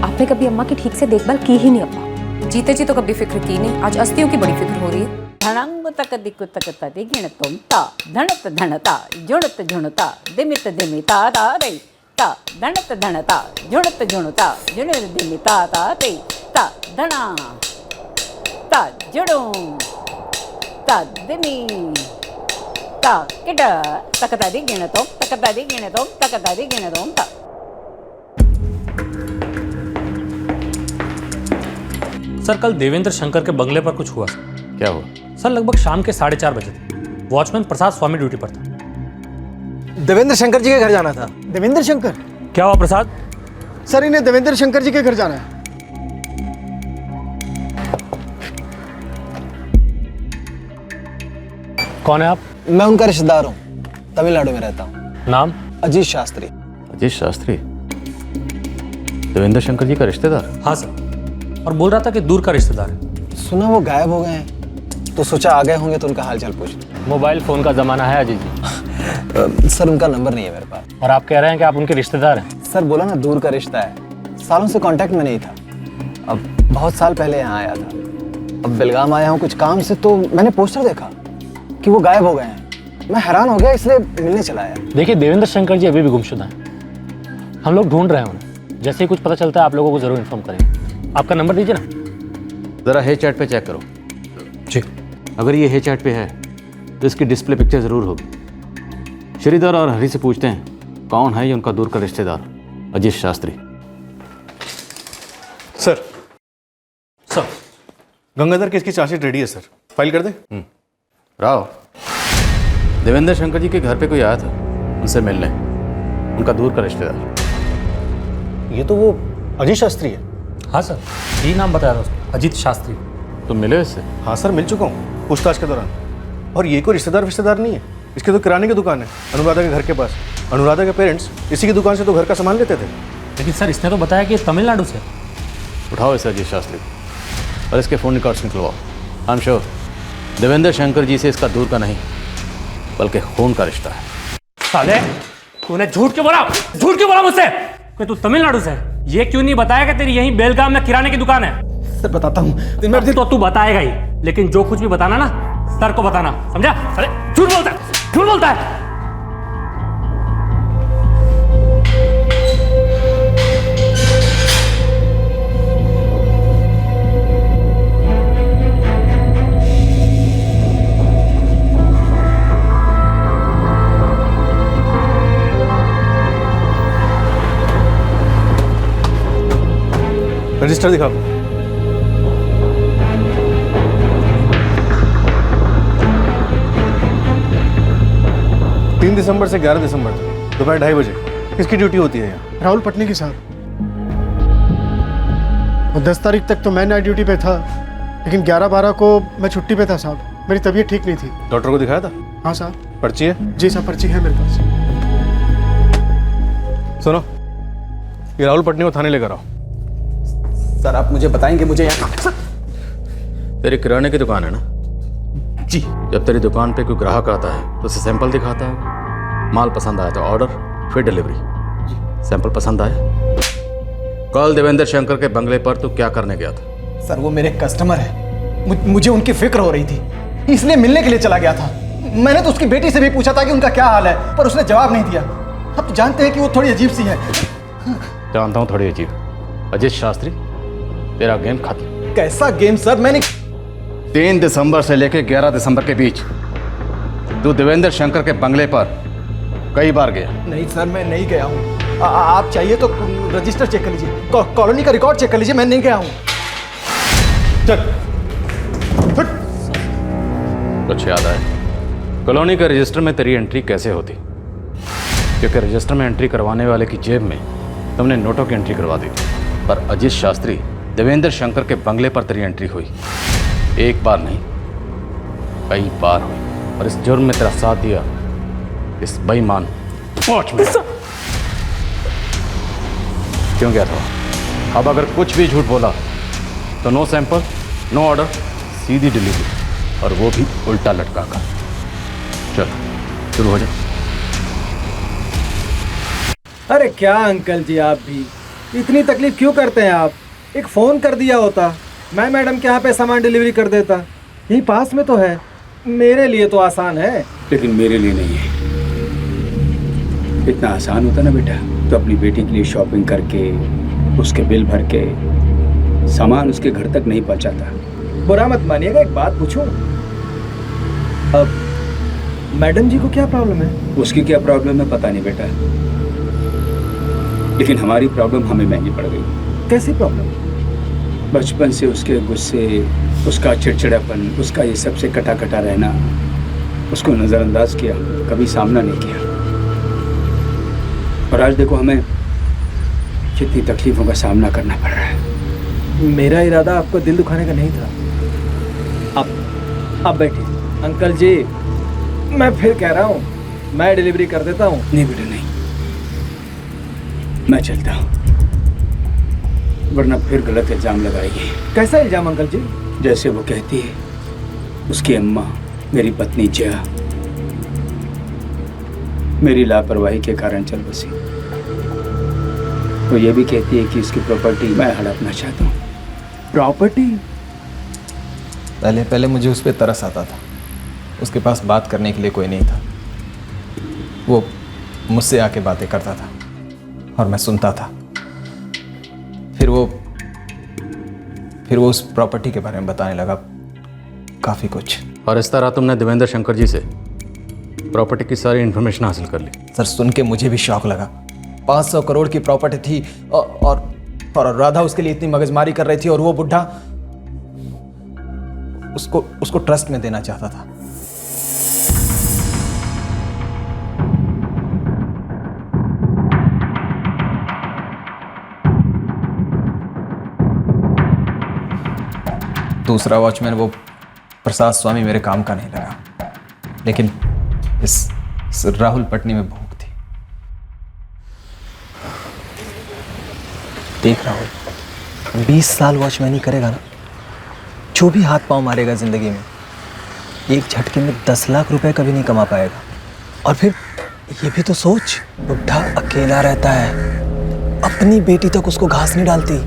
आपने कभी अम्मा की ठीक से देखभाल की ही नहीं अम्मा। जीते जी तो कभी फिक्र की नहीं, आज अस्थियों की बड़ी फिक्र हो रही है। धणंग तक दिक्कु तक तदि गिणतों ता धणत धणता जुणत जुणता दिमित दिमिता ता रे ता धणत धणता जुणत जुणता जुणिर दिमिता ता रे ता धणा ता जुणु ता दिमि ता किड तक तदि गिणतों तक तदि गिणतों तक तदि गिणतों ता। सर, कल देवेंद्र शंकर के बंगले पर कुछ हुआ। क्या हुआ? सर, लगभग शाम के 4:30 बजे थे। वॉचमैन प्रसाद स्वामी ड्यूटी पर था। देवेंद्र शंकर जी के घर जाना था। देवेंद्र शंकर? क्या हुआ प्रसाद? सर, इन्हें देवेंद्र शंकर जी के घर जाना है। कौन है आप? मैं उनका रिश्तेदार हूँ, तमिलनाडु में रहता हूँ। नाम? अजीत शास्त्री। अजीत शास्त्री? देवेंद्र शंकर जी का रिश्तेदार? हाँ सर, और बोल रहा था कि दूर का रिश्तेदार है। सुना वो गायब हो गए हैं, तो सोचा आ गए होंगे तो उनका हालचाल पूछ। मोबाइल फोन का जमाना है अजीत जी। सर, उनका नंबर नहीं है मेरे पास। और आप कह रहे हैं कि आप उनके रिश्तेदार हैं? सर, बोला ना, दूर का रिश्ता है, सालों से कांटेक्ट में नहीं था। अब बहुत साल पहले यहाँ आया था, अब बेलगाम आया हूँ कुछ काम से, तो मैंने पोस्टर देखा कि वो गायब हो गए हैं। मैं हैरान हो गया, इसलिए मिलने चला आया। देखिए, देवेंद्र शंकर जी अभी भी गुमशुदा हैं। हम लोग ढूंढ रहे हैं उन्हें। जैसे ही कुछ पता चलता है आप लोगों को जरूर इन्फॉर्म करेंगे। आपका नंबर दीजिए ना। ज़रा हे चैट पे चेक करो। जी। अगर ये हे चैट पे है तो इसकी डिस्प्ले पिक्चर ज़रूर होगी। श्रीधर और हरी से पूछते हैं कौन है ये उनका दूर का रिश्तेदार, अजीत शास्त्री। सर गंगाधर केस की चार्जशीट रेडी है सर, फाइल कर दें? राव, देवेंद्र शंकर जी के घर पे कोई आया था, उनसे मिलने, उनका दूर का रिश्तेदार। ये तो वो अजीत शास्त्री है। हाँ सर, यही नाम बताया था उसने। अजीत शास्त्री। तुम मिले इससे? हाँ सर, मिल चुका हूँ पूछताछ के दौरान। और ये कोई रिश्तेदार नहीं है, इसकी तो किराने की दुकान है अनुराधा के घर के पास। अनुराधा के पेरेंट्स इसी की दुकान से तो घर का सामान लेते थे। लेकिन सर इसने तो बताया कि तमिलनाडु से। उठाओ इसे अजीत शास्त्री और इसके फ़ोन रिकॉर्ड्स निकलवाओ। I am sure Devendra Shankar ji से इसका दूर का नहीं बल्कि खून का रिश्ता है। साले तूने झूठ क्यों बोला मुझसे कि तू तमिलनाडु से? ये क्यों नहीं बताया कि तेरी यहीं बेलगाम में किराने की दुकान है? सर बताता हूँ। तो तू बताएगा ही, लेकिन जो कुछ भी बताना ना सर को बताना, समझा? अरे झूठ बोलता है। रजिस्टर दिखाओ। तीन दिसंबर से 11 दिसंबर तक दोपहर 2:30 बजे किसकी ड्यूटी होती है यहाँ? राहुल पटनी की साहब। और 10 तारीख तक तो मैं नाइट ड्यूटी पे था, लेकिन 11-12 को मैं छुट्टी पे था साहब। मेरी तबीयत ठीक नहीं थी। डॉक्टर को दिखाया था? हाँ साहब। पर्ची है? जी साहब, पर्ची है मेरे पास। सुनो, ये राहुल पटनी को थाने लेकर आओ। सर आप मुझे बताएंगे मुझे यहाँ तेरी किराने की दुकान है ना? जी। जब तेरी दुकान पे कोई ग्राहक आता है तो उसे सैंपल दिखाता है, माल पसंद आया तो ऑर्डर, फिर डिलीवरी। सैंपल पसंद आया? कल देवेंद्र शंकर के बंगले पर तू क्या करने गया था? सर वो मेरे कस्टमर है, मुझे उनकी फिक्र हो रही थी, इसलिए मिलने के लिए चला गया था। मैंने तो उसकी बेटी से भी पूछा था कि उनका क्या हाल है, पर उसने जवाब नहीं दिया। आप तो जानते हैं कि वो थोड़ी अजीब सी है। जानता हूँ थोड़ी अजीब। अजीत शास्त्री तेरा गेम खत्म। कैसा गेम सर? मैंने 3 दिसंबर से लेकर 11 दिसंबर के बीच तू देवेंद्र शंकर के बंगले पर कई बार गया? नहीं सर, मैं नहीं गया हूँ। आप चाहिए तो रजिस्टर चेक कर लीजिए, कॉलोनी का रिकॉर्ड चेक कर लीजिए, मैं नहीं गया हूँ। चल कुछ याद आया? कॉलोनी का रजिस्टर में तेरी एंट्री कैसे होती? क्योंकि रजिस्टर में एंट्री करवाने वाले की जेब में तुमने नोटों की एंट्री करवा दी थी, पर अजीत शास्त्री देवेंद्र शंकर के बंगले पर तेरी एंट्री हुई। एक बार नहीं, कई बार हुई, और इस जुर्म में तेरा साथ दिया इस बेईमान पहुंच में। क्यों गया था? अब अगर कुछ भी झूठ बोला तो नो सैंपल, नो ऑर्डर, सीधी डिलीवरी, और वो भी उल्टा लटका कर। चल शुरू हो जा। अरे क्या अंकल जी, आप भी इतनी तकलीफ क्यों करते हैं आप? एक फ़ोन कर दिया होता, मैं मैडम के यहाँ पे सामान डिलीवरी कर देता। यहीं पास में तो है, मेरे लिए तो आसान है। लेकिन मेरे लिए नहीं है। इतना आसान होता ना बेटा तो अपनी बेटी के लिए शॉपिंग करके उसके बिल भर के सामान उसके घर तक नहीं पहुँचाता। बुरा मत मानिएगा, एक बात पूछूं? अब मैडम जी को क्या प्रॉब्लम है? उसकी क्या प्रॉब्लम है पता नहीं बेटा, लेकिन हमारी प्रॉब्लम हमें महंगी पड़ गई। कैसी प्रॉब्लम? बचपन से उसके गुस्से, उसका चिड़चिड़ापन, उसका ये सबसे कटा कटा रहना, उसको नज़रअंदाज किया, कभी सामना नहीं किया। और आज देखो हमें कितनी तकलीफ़ों का सामना करना पड़ रहा है। मेरा इरादा आपको दिल दुखाने का नहीं था। अब बैठिए। अंकल जी, मैं फिर कह रहा हूँ, मैं डिलीवरी कर देता हूँ। नहीं बेटा नहीं, मैं चलता हूँ, वरना फिर गलत इल्ज़ाम लगाएगी। कैसा इल्ज़ाम अंकल जी? जैसे वो कहती है उसकी अम्मा मेरी पत्नी जया मेरी लापरवाही के कारण चल बसी। वो ये भी कहती है कि उसकी प्रॉपर्टी मैं हड़पना चाहता हूँ। प्रॉपर्टी? पहले मुझे उस पर तरस आता था। उसके पास बात करने के लिए कोई नहीं था। वो मुझसे आके बातें करता था और मैं सुनता था। फिर वो उस प्रॉपर्टी के बारे में बताने लगा काफ़ी कुछ। और इस तरह तुमने देवेंद्र शंकर जी से प्रॉपर्टी की सारी इन्फॉर्मेशन हासिल कर ली? सर सुन के मुझे भी शौक लगा। 500 करोड़ की प्रॉपर्टी थी और राधा उसके लिए इतनी मगजमारी कर रही थी, और वो बुढ़ा उसको ट्रस्ट में देना चाहता था। दूसरा वॉचमैन वो प्रसाद स्वामी मेरे काम का नहीं लगा, लेकिन इस राहुल पटनी में भूख थी। देख राहुल, 20 साल वॉचमैनी करेगा ना, जो भी हाथ पांव मारेगा जिंदगी में, एक झटके में 10 लाख रुपए कभी नहीं कमा पाएगा। और फिर ये भी तो सोच, बुढ़ा अकेला रहता है, अपनी बेटी तक उसको घास नहीं डालती,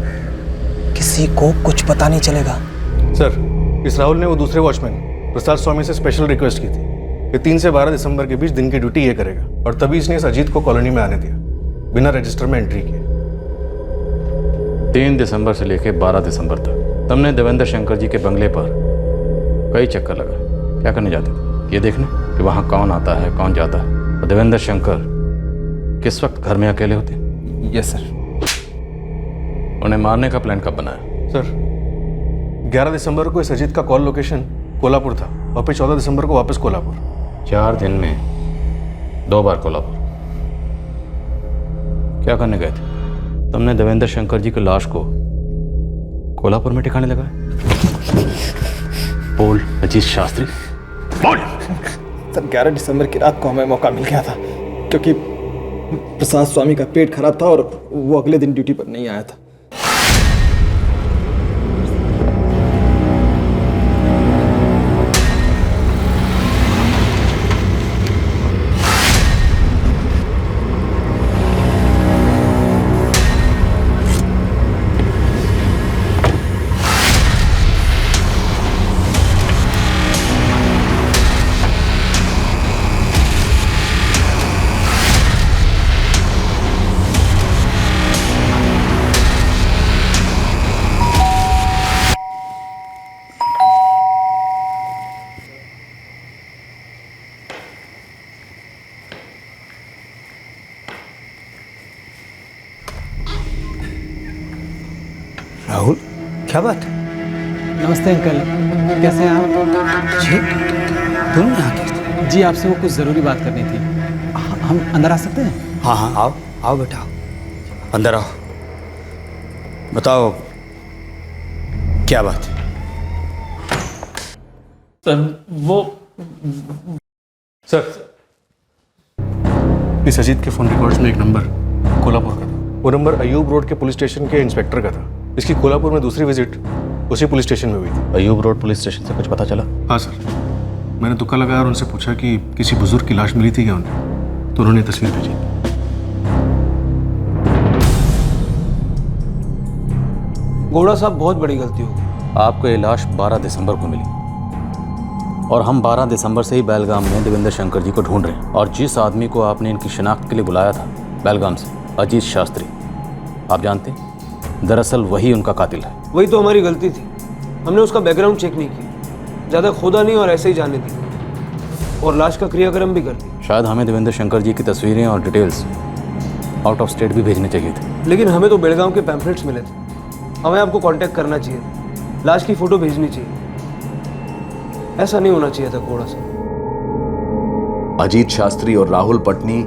किसी को कुछ पता नहीं चलेगा। सर, इस राहुल ने वो दूसरे वॉचमैन प्रसाद स्वामी से स्पेशल रिक्वेस्ट की थी कि 3 से 12 दिसंबर के बीच दिन की ड्यूटी ये करेगा, और तभी इसने इस अजीत को कॉलोनी में आने दिया बिना रजिस्टर में एंट्री किए। 3 दिसंबर से लेकर 12 दिसंबर तक तुमने देवेंद्र शंकर जी के बंगले पर कई चक्कर लगा। क्या करने जाते थे? ये देखने कि वहाँ कौन आता है कौन जाता है, और देवेंद्र शंकर किस वक्त घर में अकेले होते? Yes sir. उन्हें मारने का प्लान कब बनाया? सर, 11 दिसंबर को इस अजीत का कॉल लोकेशन कोल्हापुर था, और फिर 14 दिसंबर को वापस कोल्हापुर। 4 दिन में 2 बार कोल्हापुर। क्या करने गए थे? तुमने देवेंद्र शंकर जी की लाश को कोल्हापुर में ठिकाने लगाया? बोल अजीत शास्त्री, बोल। सर, 11 दिसंबर की रात को हमें मौका मिल गया था, क्योंकि प्रसाद स्वामी का पेट खराब था और वो अगले दिन ड्यूटी पर नहीं आया था। राहुल, क्या बात? नमस्ते अंकल, कैसे हैं आप? जी, तुम यहाँ कैसे? जी, आपसे वो कुछ ज़रूरी बात करनी थी। हम अंदर आ सकते हैं? हाँ हाँ, आओ आओ बेटा, आओ, अंदर आओ, बताओ क्या बात है? सर, इस अजीत के फोन रिकॉर्ड्स में एक नंबर कोल्हापुर का था। वो नंबर अयूब रोड के पुलिस स्टेशन के इंस्पेक्टर का था। इसकी कोल्हापुर में दूसरी विजिट उसी पुलिस स्टेशन में हुई थी। अयूब रोड पुलिस स्टेशन से कुछ पता चला? हाँ सर, मैंने तुक्का लगाया और उनसे पूछा कि किसी बुजुर्ग की लाश मिली थी क्या उन्हें, तो उन्होंने तस्वीर भेजी। घोड़ा साहब, बहुत बड़ी गलती हो गई। आपको ये लाश 12 दिसंबर को मिली, और हम 12 दिसंबर से ही बेलगाम में देवेंद्र शंकर जी को ढूंढ रहे हैं। और जिस आदमी को आपने इनकी शिनाख्त के लिए बुलाया था बेलगाम से, अजीत शास्त्री, आप जानते हैं दरअसल वही उनका कातिल है। वही तो हमारी गलती थी, हमने उसका बैकग्राउंड चेक नहीं किया, ज़्यादा खोदा नहीं और ऐसे ही जाने दी, और लाश का क्रियाक्रम भी कर दिया। शायद हमें देवेंद्र शंकर जी की तस्वीरें और डिटेल्स आउट ऑफ स्टेट भी भेजने चाहिए थे। लेकिन हमें तो बेलगांव के पैम्फलेट्स मिले थे, हमें आपको कांटेक्ट करना चाहिए था, लाश की फ़ोटो भेजनी चाहिए। ऐसा नहीं होना चाहिए था घोड़ा साहब। अजीत शास्त्री और राहुल पटनी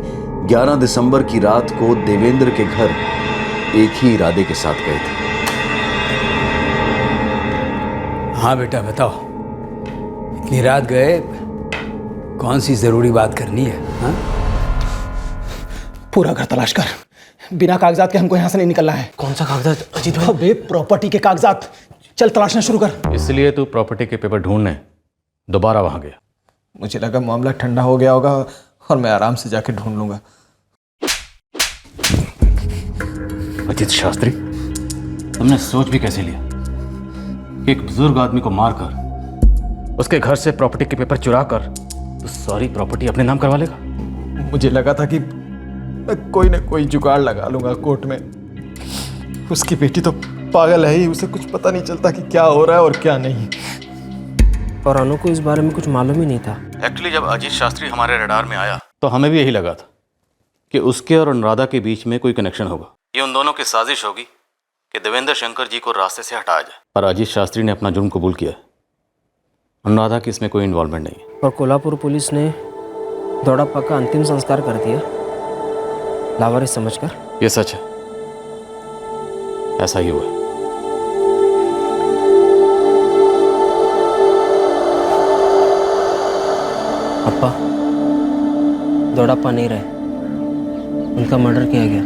11 दिसंबर की रात को देवेंद्र के घर एक ही इरादे के साथ गए थे। हाँ बेटा, बताओ, इतनी रात गए, कौन सी जरूरी बात करनी है? हाँ? पूरा घर तलाश कर, बिना कागजात के हमको यहाँ से नहीं निकलना है। कौन सा कागजात अजीत भाई? अबे प्रॉपर्टी के कागजात, चल तलाशना शुरू कर। इसलिए तू प्रॉपर्टी के पेपर ढूंढने दोबारा वहां गया? मुझे लगा मामला ठंडा हो गया होगा और मैं आराम से जाके ढूंढ लूंगा। अजीत शास्त्री, तुमने सोच भी कैसे लिया कि एक बुजुर्ग आदमी को मारकर उसके घर से प्रॉपर्टी के पेपर चुरा कर तो सारी प्रॉपर्टी अपने नाम करवा लेगा? मुझे लगा था कि मैं कोई ना कोई जुगाड़ लगा लूंगा कोर्ट में। उसकी बेटी तो पागल है ही, उसे कुछ पता नहीं चलता कि क्या हो रहा है और क्या नहीं। और अनु को इस बारे में कुछ मालूम ही नहीं था। एक्चुअली जब अजीत शास्त्री हमारे रडार में आया तो हमें भी यही लगा था कि उसके और अनुराधा के बीच में कोई कनेक्शन होगा। ये उन दोनों की साजिश होगी कि देवेंद्र शंकर जी को रास्ते से हटाया जाए। पर अजीत शास्त्री ने अपना जुर्म कबूल किया है, अनुराधा की इसमें कोई इन्वॉल्वमेंट नहीं है। और कोल्हापुर पुलिस ने दौड़ाप्पा का अंतिम संस्कार कर दिया लावारिस समझकर। ये सच है, ऐसा ही हुआ है। अप्पा, दोड़ाप्पा नहीं रहे, उनका मर्डर किया गया।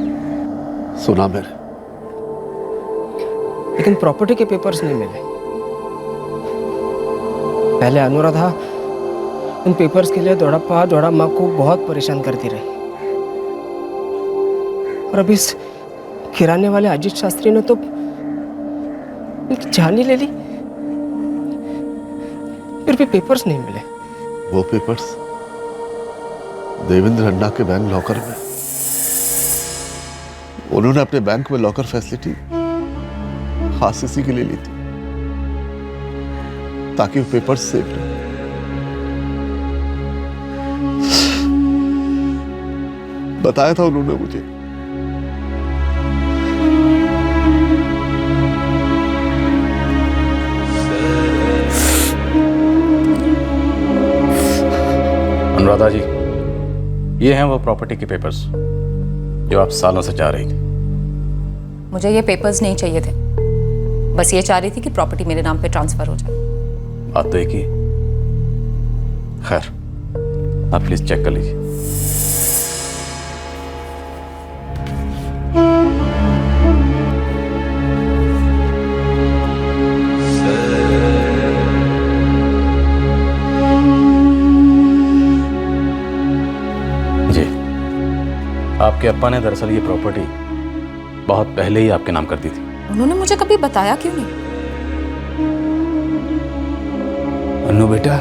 सुना मैंने। लेकिन प्रॉपर्टी के पेपर्स नहीं मिले। पहले अनुराधा उन पेपर्स के लिए दोड़ाप्पा दोड़ाम्मा को बहुत परेशान करती रही, और अब इस किराने वाले अजीत शास्त्री ने तो उनकी जान ही ले ली, फिर भी पेपर्स नहीं मिले। वो पेपर्स देवेंद्र अन्ना के बैंक लॉकर में। उन्होंने अपने बैंक में लॉकर फैसिलिटी खास इसी के लिए ली थी ताकि वो पेपर्स सेफ रहे। बताया था उन्होंने मुझे। अनुराधा जी, ये हैं वो प्रॉपर्टी के पेपर्स जो आप सालों से चाह रही थी। मुझे ये पेपर्स नहीं चाहिए थे, बस ये चाह रही थी कि प्रॉपर्टी मेरे नाम पे ट्रांसफर हो जाए। बात तो एक ही। खैर, आप प्लीज चेक कर लीजिए। आपके अप्पा ने दरअसल ये प्रॉपर्टी बहुत पहले ही आपके नाम कर दी थी। उन्होंने मुझे कभी बताया क्यों नहीं? अनु बेटा,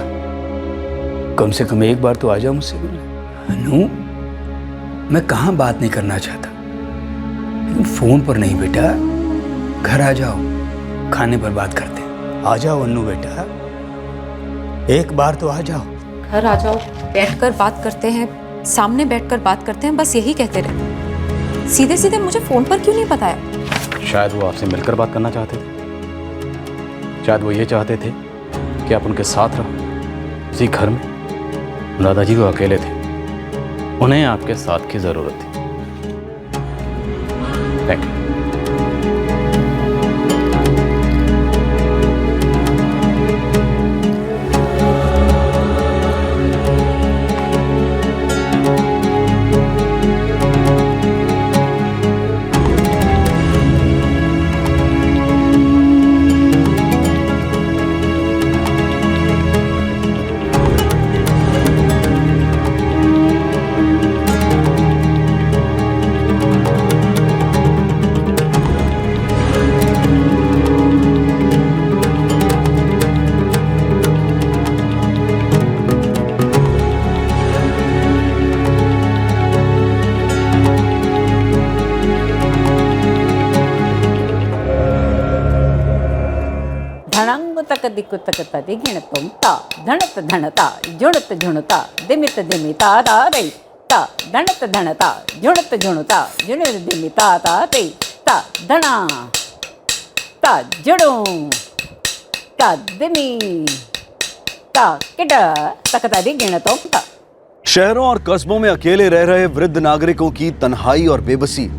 कम से कम एक बार तो आ जाओ मुझसे मिलने। अनु, मैं कहाँ बात नहीं करना चाहता, लेकिन फोन पर नहीं बेटा, घर आ जाओ, खाने पर बात करते हैं। आ जाओ अनु बेटा, एक बार तो आ जाओ। घर आ जाओ, बैठकर बात करते हैं, सामने बैठकर बात करते हैं, बस यही कहते रहे। सीधे सीधे मुझे फोन पर क्यों नहीं बताया? शायद वो आपसे मिलकर बात करना चाहते थे, शायद वो ये चाहते थे कि आप उनके साथ रहो इसी घर में। अनुराधा जी वो अकेले थे, उन्हें आपके साथ की जरूरत थी। Thank you. दिक्कुत तदी गिणतुम ता धणत धणता जुणत झुणता दिमित दिमिता ता रे ता धणत धणता जुणत झुणता जुणत दिमिता ता रे ता धणा ता जुणु ता दिमी ता किड तकतदी गिणतुम ता। शहरों और कस्बों में अकेले रह रहे वृद्ध नागरिकों की तन्हाई और बेबसी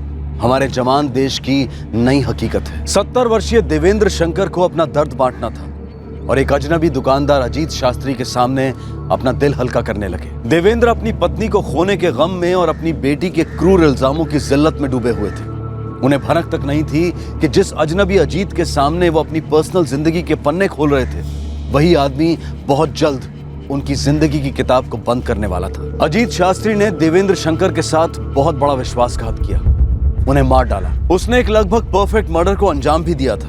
हमारे जवान देश की नई हकीकत है। 70 वर्षीय देवेंद्र शंकर को अपना दर्द बांटना था और एक अजनबी दुकानदार अजीत शास्त्री के सामने अपना दिल हल्का करने लगे। देवेंद्र अपनी पत्नी को खोने के गम में और अपनी बेटी के क्रूर इल्जामों की जिल्लत में डूबे हुए थे। उन्हें भनक तक नहीं थी कि जिस अजनबी अजीत के सामने वो अपनी पर्सनल जिंदगी के पन्ने खोल रहे थे, वही आदमी बहुत जल्द उनकी जिंदगी की किताब को बंद करने वाला था। अजीत शास्त्री ने देवेंद्र शंकर के साथ बहुत बड़ा विश्वासघात किया, उन्हें मार डाला। उसने एक लगभग परफेक्ट मर्डर को अंजाम भी दिया था,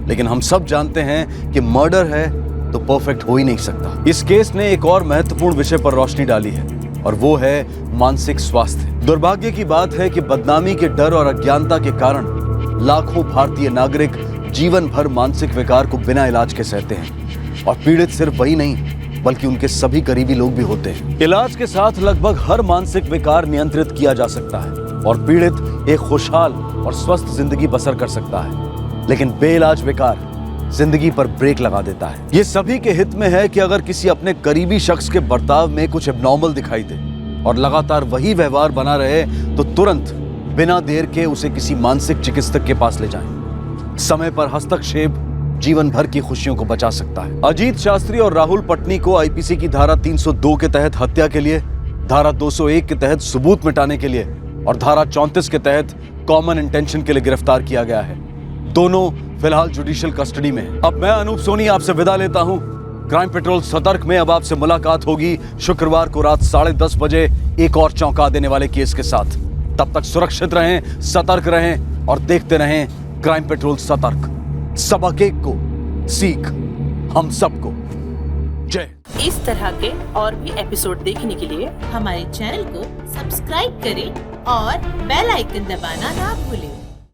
लेकिन हम सब जानते हैं कि मर्डर है तो परफेक्ट हो ही नहीं सकता। इस केस ने एक और महत्वपूर्ण विषय पर रोशनी डाली है और वो है मानसिक स्वास्थ्य। दुर्भाग्य की बात है कि बदनामी के डर और अज्ञानता के कारण लाखों भारतीय नागरिक जीवन भर मानसिक विकार को बिना इलाज के सहते हैं, और पीड़ित सिर्फ वही नहीं बल्कि उनके सभी करीबी लोग भी होते हैं। इलाज के साथ लगभग हर मानसिक विकार नियंत्रित किया जा सकता है और पीड़ित एक खुशहाल और स्वस्थ जिंदगी बसर कर सकता है, लेकिन बेइलाज विकार जिंदगी पर ब्रेक लगा देता है। ये सभी के हित में है कि अगर किसी अपने करीबी शख्स के बर्ताव में कुछ एब्नॉर्मल दिखाई दे और लगातार वही व्यवहार बना रहे तो तुरंत बिना देर के उसे किसी मानसिक चिकित्सक के पास ले जाएं। समय पर हस्तक्षेप जीवन भर की खुशियों को बचा सकता है। अजीत शास्त्री और राहुल पटनी को आईपीसी की धारा 302 के तहत हत्या के लिए, धारा 201 के तहत सबूत मिटाने के लिए और धारा 34 के तहत कॉमन इंटेंशन के लिए गिरफ्तार किया गया है। दोनों फिलहाल जुडिशियल कस्टडी में हैं। अब मैं अनूप सोनी आपसे विदा लेता हूं। क्राइम पेट्रोल सतर्क में अब आपसे मुलाकात होगी शुक्रवार को रात 10:30 बजे एक और चौंका देने वाले केस के साथ। तब तक सुरक्षित रहें, सतर्क रहें और देखते रहें क्राइम पेट्रोल सतर्क। सबक एक को सीख हम सबको। जय। इस तरह के और भी एपिसोड देखने के लिए हमारे चैनल को सब्सक्राइब करें और बेल आइकन दबाना ना भूलें।